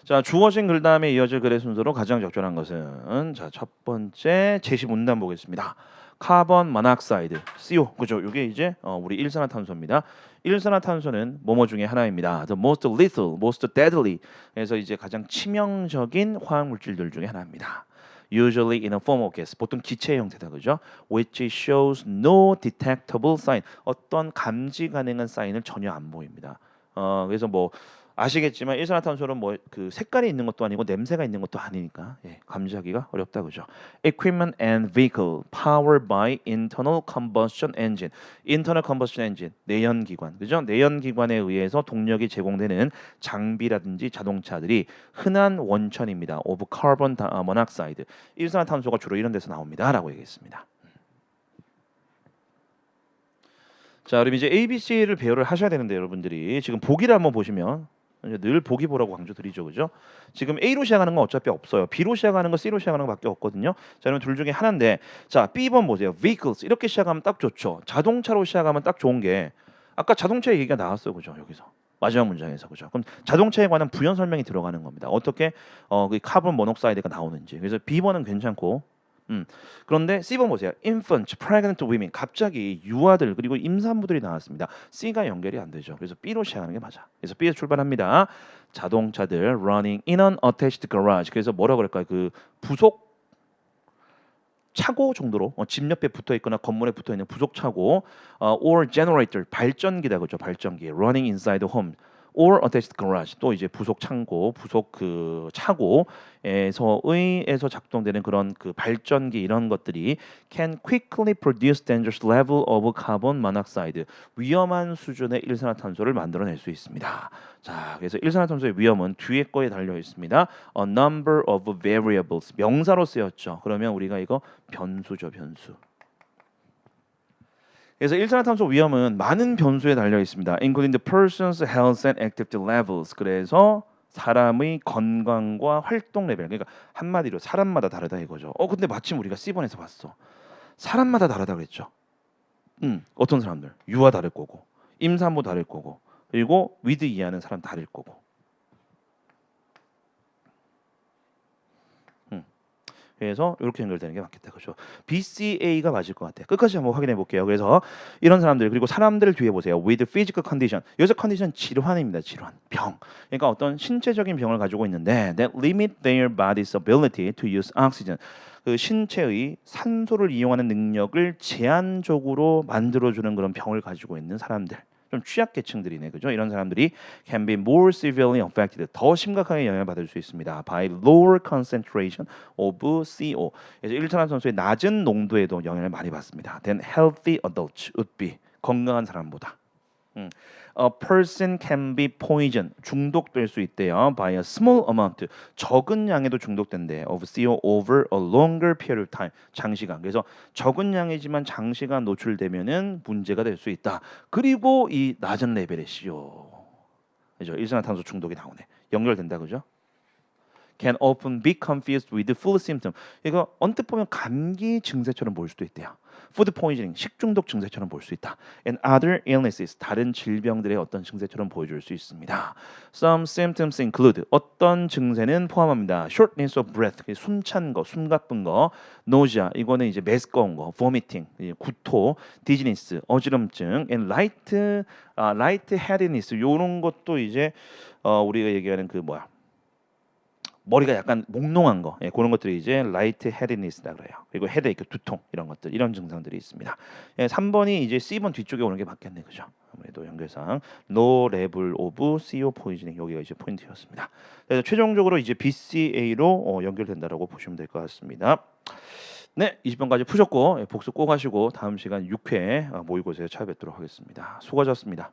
자, 주어진 글 다음에 이어질 글의 순서로 가장 적절한 것은 자, 첫 번째 제시 문단 보겠습니다. 카본 모노옥사이드, CO, 그죠? 이게 이제 우리 일산화탄소입니다. 일산화탄소는 뭐뭐 중에 하나입니다. The most lethal, most deadly. 그래서 이제 가장 치명적인 화학 물질들 중에 하나입니다. Usually in a form of gas, 보통 기체 형태다, 그죠? Which shows no detectable sign. 어떤 감지 가능한 사인을 전혀 안 보입니다. 그래서 뭐 아시겠지만 일산화탄소는 뭐 그 색깔이 있는 것도 아니고 냄새가 있는 것도 아니니까 감지하기가 어렵다, 그죠? Equipment and vehicle powered by internal combustion engine. Internal combustion engine 내연기관, 그죠? 내연기관에 의해서 동력이 제공되는 장비라든지 자동차들이 흔한 원천입니다. of carbon monoxide. 일산화탄소가 주로 이런 데서 나옵니다라고 얘기했습니다. 자, 그럼 이제 ABC를 배열을 하셔야 되는데 여러분들이 지금 보기를 한번 보시면 늘 보기 보라고 강조드리죠, 그죠? 지금 A로 시작하는 건 어차피 없어요. B로 시작하는 거, C로 시작하는 거밖에 없거든요. 자, 그러면 둘 중에 하나인데, 자, B번 보세요. Vehicles 이렇게 시작하면 딱 좋죠. 자동차로 시작하면 딱 좋은 게 아까 자동차 얘기가 나왔어요, 그죠? 여기서 마지막 문장에서, 그죠? 그럼 자동차에 관한 부연 설명이 들어가는 겁니다. 어떻게 그 카본 모녹사이드가 나오는지. 그래서 B번은 괜찮고. 그런데 C번 보세요. Infant, pregnant women. 갑자기 유아들 그리고 임산부들이 나왔습니다. C가 연결이 안 되죠. 그래서 B로 시작하는 게 맞아. 그래서 B에서 출발합니다. 자동차들 running in an attached garage. 그래서 뭐라 그럴까요? 그 부속 차고 정도로 집 옆에 붙어 있거나 건물에 붙어 있는 부속 차고 or generator 발전기다, 그죠? 발전기 running inside the home. or attached garage 또 이제 부속 창고, 부속 그 차고에서 작동되는 그런 그 발전기 이런 것들이 can quickly produce dangerous level of carbon monoxide 위험한 수준의 일산화탄소를 만들어낼 수 있습니다. 자, 그래서 일산화탄소의 위험은 뒤에 거에 달려 있습니다. A number of variables 명사로 쓰였죠. 그러면 우리가 이거 변수죠, 변수. 그래서 일산화탄소 위험은 많은 변수에 달려 있습니다. Including the person's health and activity levels. 그래서 사람의 건강과 활동 레벨. 그러니까 한마디로 사람마다 다르다 이거죠. 근데 마침 우리가 C번에서 봤어. 사람마다 다르다 그랬죠. 어떤 사람들 유아 다를 거고, 임산부 다를 거고, 그리고 위드 이하는 사람 다를 거고. 그래서 이렇게 연결되는 게 맞겠다, 그렇죠? BCA가 맞을 것 같아. 끝까지 한번 확인해 볼게요. 그래서 이런 사람들 그리고 사람들을 뒤에 보세요. With physical condition. 여기서 컨디션 질환입니다. 질환, 병. 그러니까 어떤 신체적인 병을 가지고 있는데 that limit their body's ability to use oxygen. 그 신체의 산소를 이용하는 능력을 제한적으로 만들어주는 그런 병을 가지고 있는 사람들. 좀 취약계층들이네, 그죠? 이런 사람들이 can be more severely affected, 더 심각하게 영향을 받을 수 있습니다. by lower concentration of CO. 그래서 일산화탄소의 낮은 농도에도 영향을 많이 받습니다. than healthy adults would be, 건강한 사람보다. A person can be poisoned. 중독될 수 있대요. By a small amount. 적은 양에도 중독된대. Of CO over a longer period of time. 장시간. 그래서 적은 양이지만 장시간 노출되면은 문제가 될 수 있다. 그리고 이 낮은 레벨의 CO. 그죠? 일산화탄소 중독이 나오네. 연결된다. 그죠? Can often be confused with flu symptom. 이거 언뜻 보면 감기 증세처럼 보일 수도 있대요. Food poisoning, 식중독 증세처럼 볼 수 있다. And other illnesses, 다른 질병들의 어떤 증세처럼 보여줄 수 있습니다. Some symptoms include, 어떤 증세는 포함합니다. Shortness of breath, 숨찬 거, 숨 가쁜 거. Nausea, 이거는 이제 메스꺼운 거. Vomiting, 구토. Dizziness, 어지럼증. And lightheadedness, 요런 것도 이제 우리가 얘기하는 그 뭐야, 머리가 약간 몽롱한 거, 그런 것들이 이제 light headedness다 그래요. 그리고 헤데이크, 두통 이런 것들, 이런 증상들이 있습니다. 3번이 이제 C번 뒤쪽에 오는 게 맞겠네, 그죠? 아무래도 연결상 low level of CO poisoning 여기가 이제 포인트였습니다. 그래서 최종적으로 이제 BCA로 연결된다라고 보시면 될 것 같습니다. 네, 20번까지 푸셨고 복습 꼭 하시고 다음 시간 6회 모의고사에 찾아뵙도록 하겠습니다. 수고하셨습니다.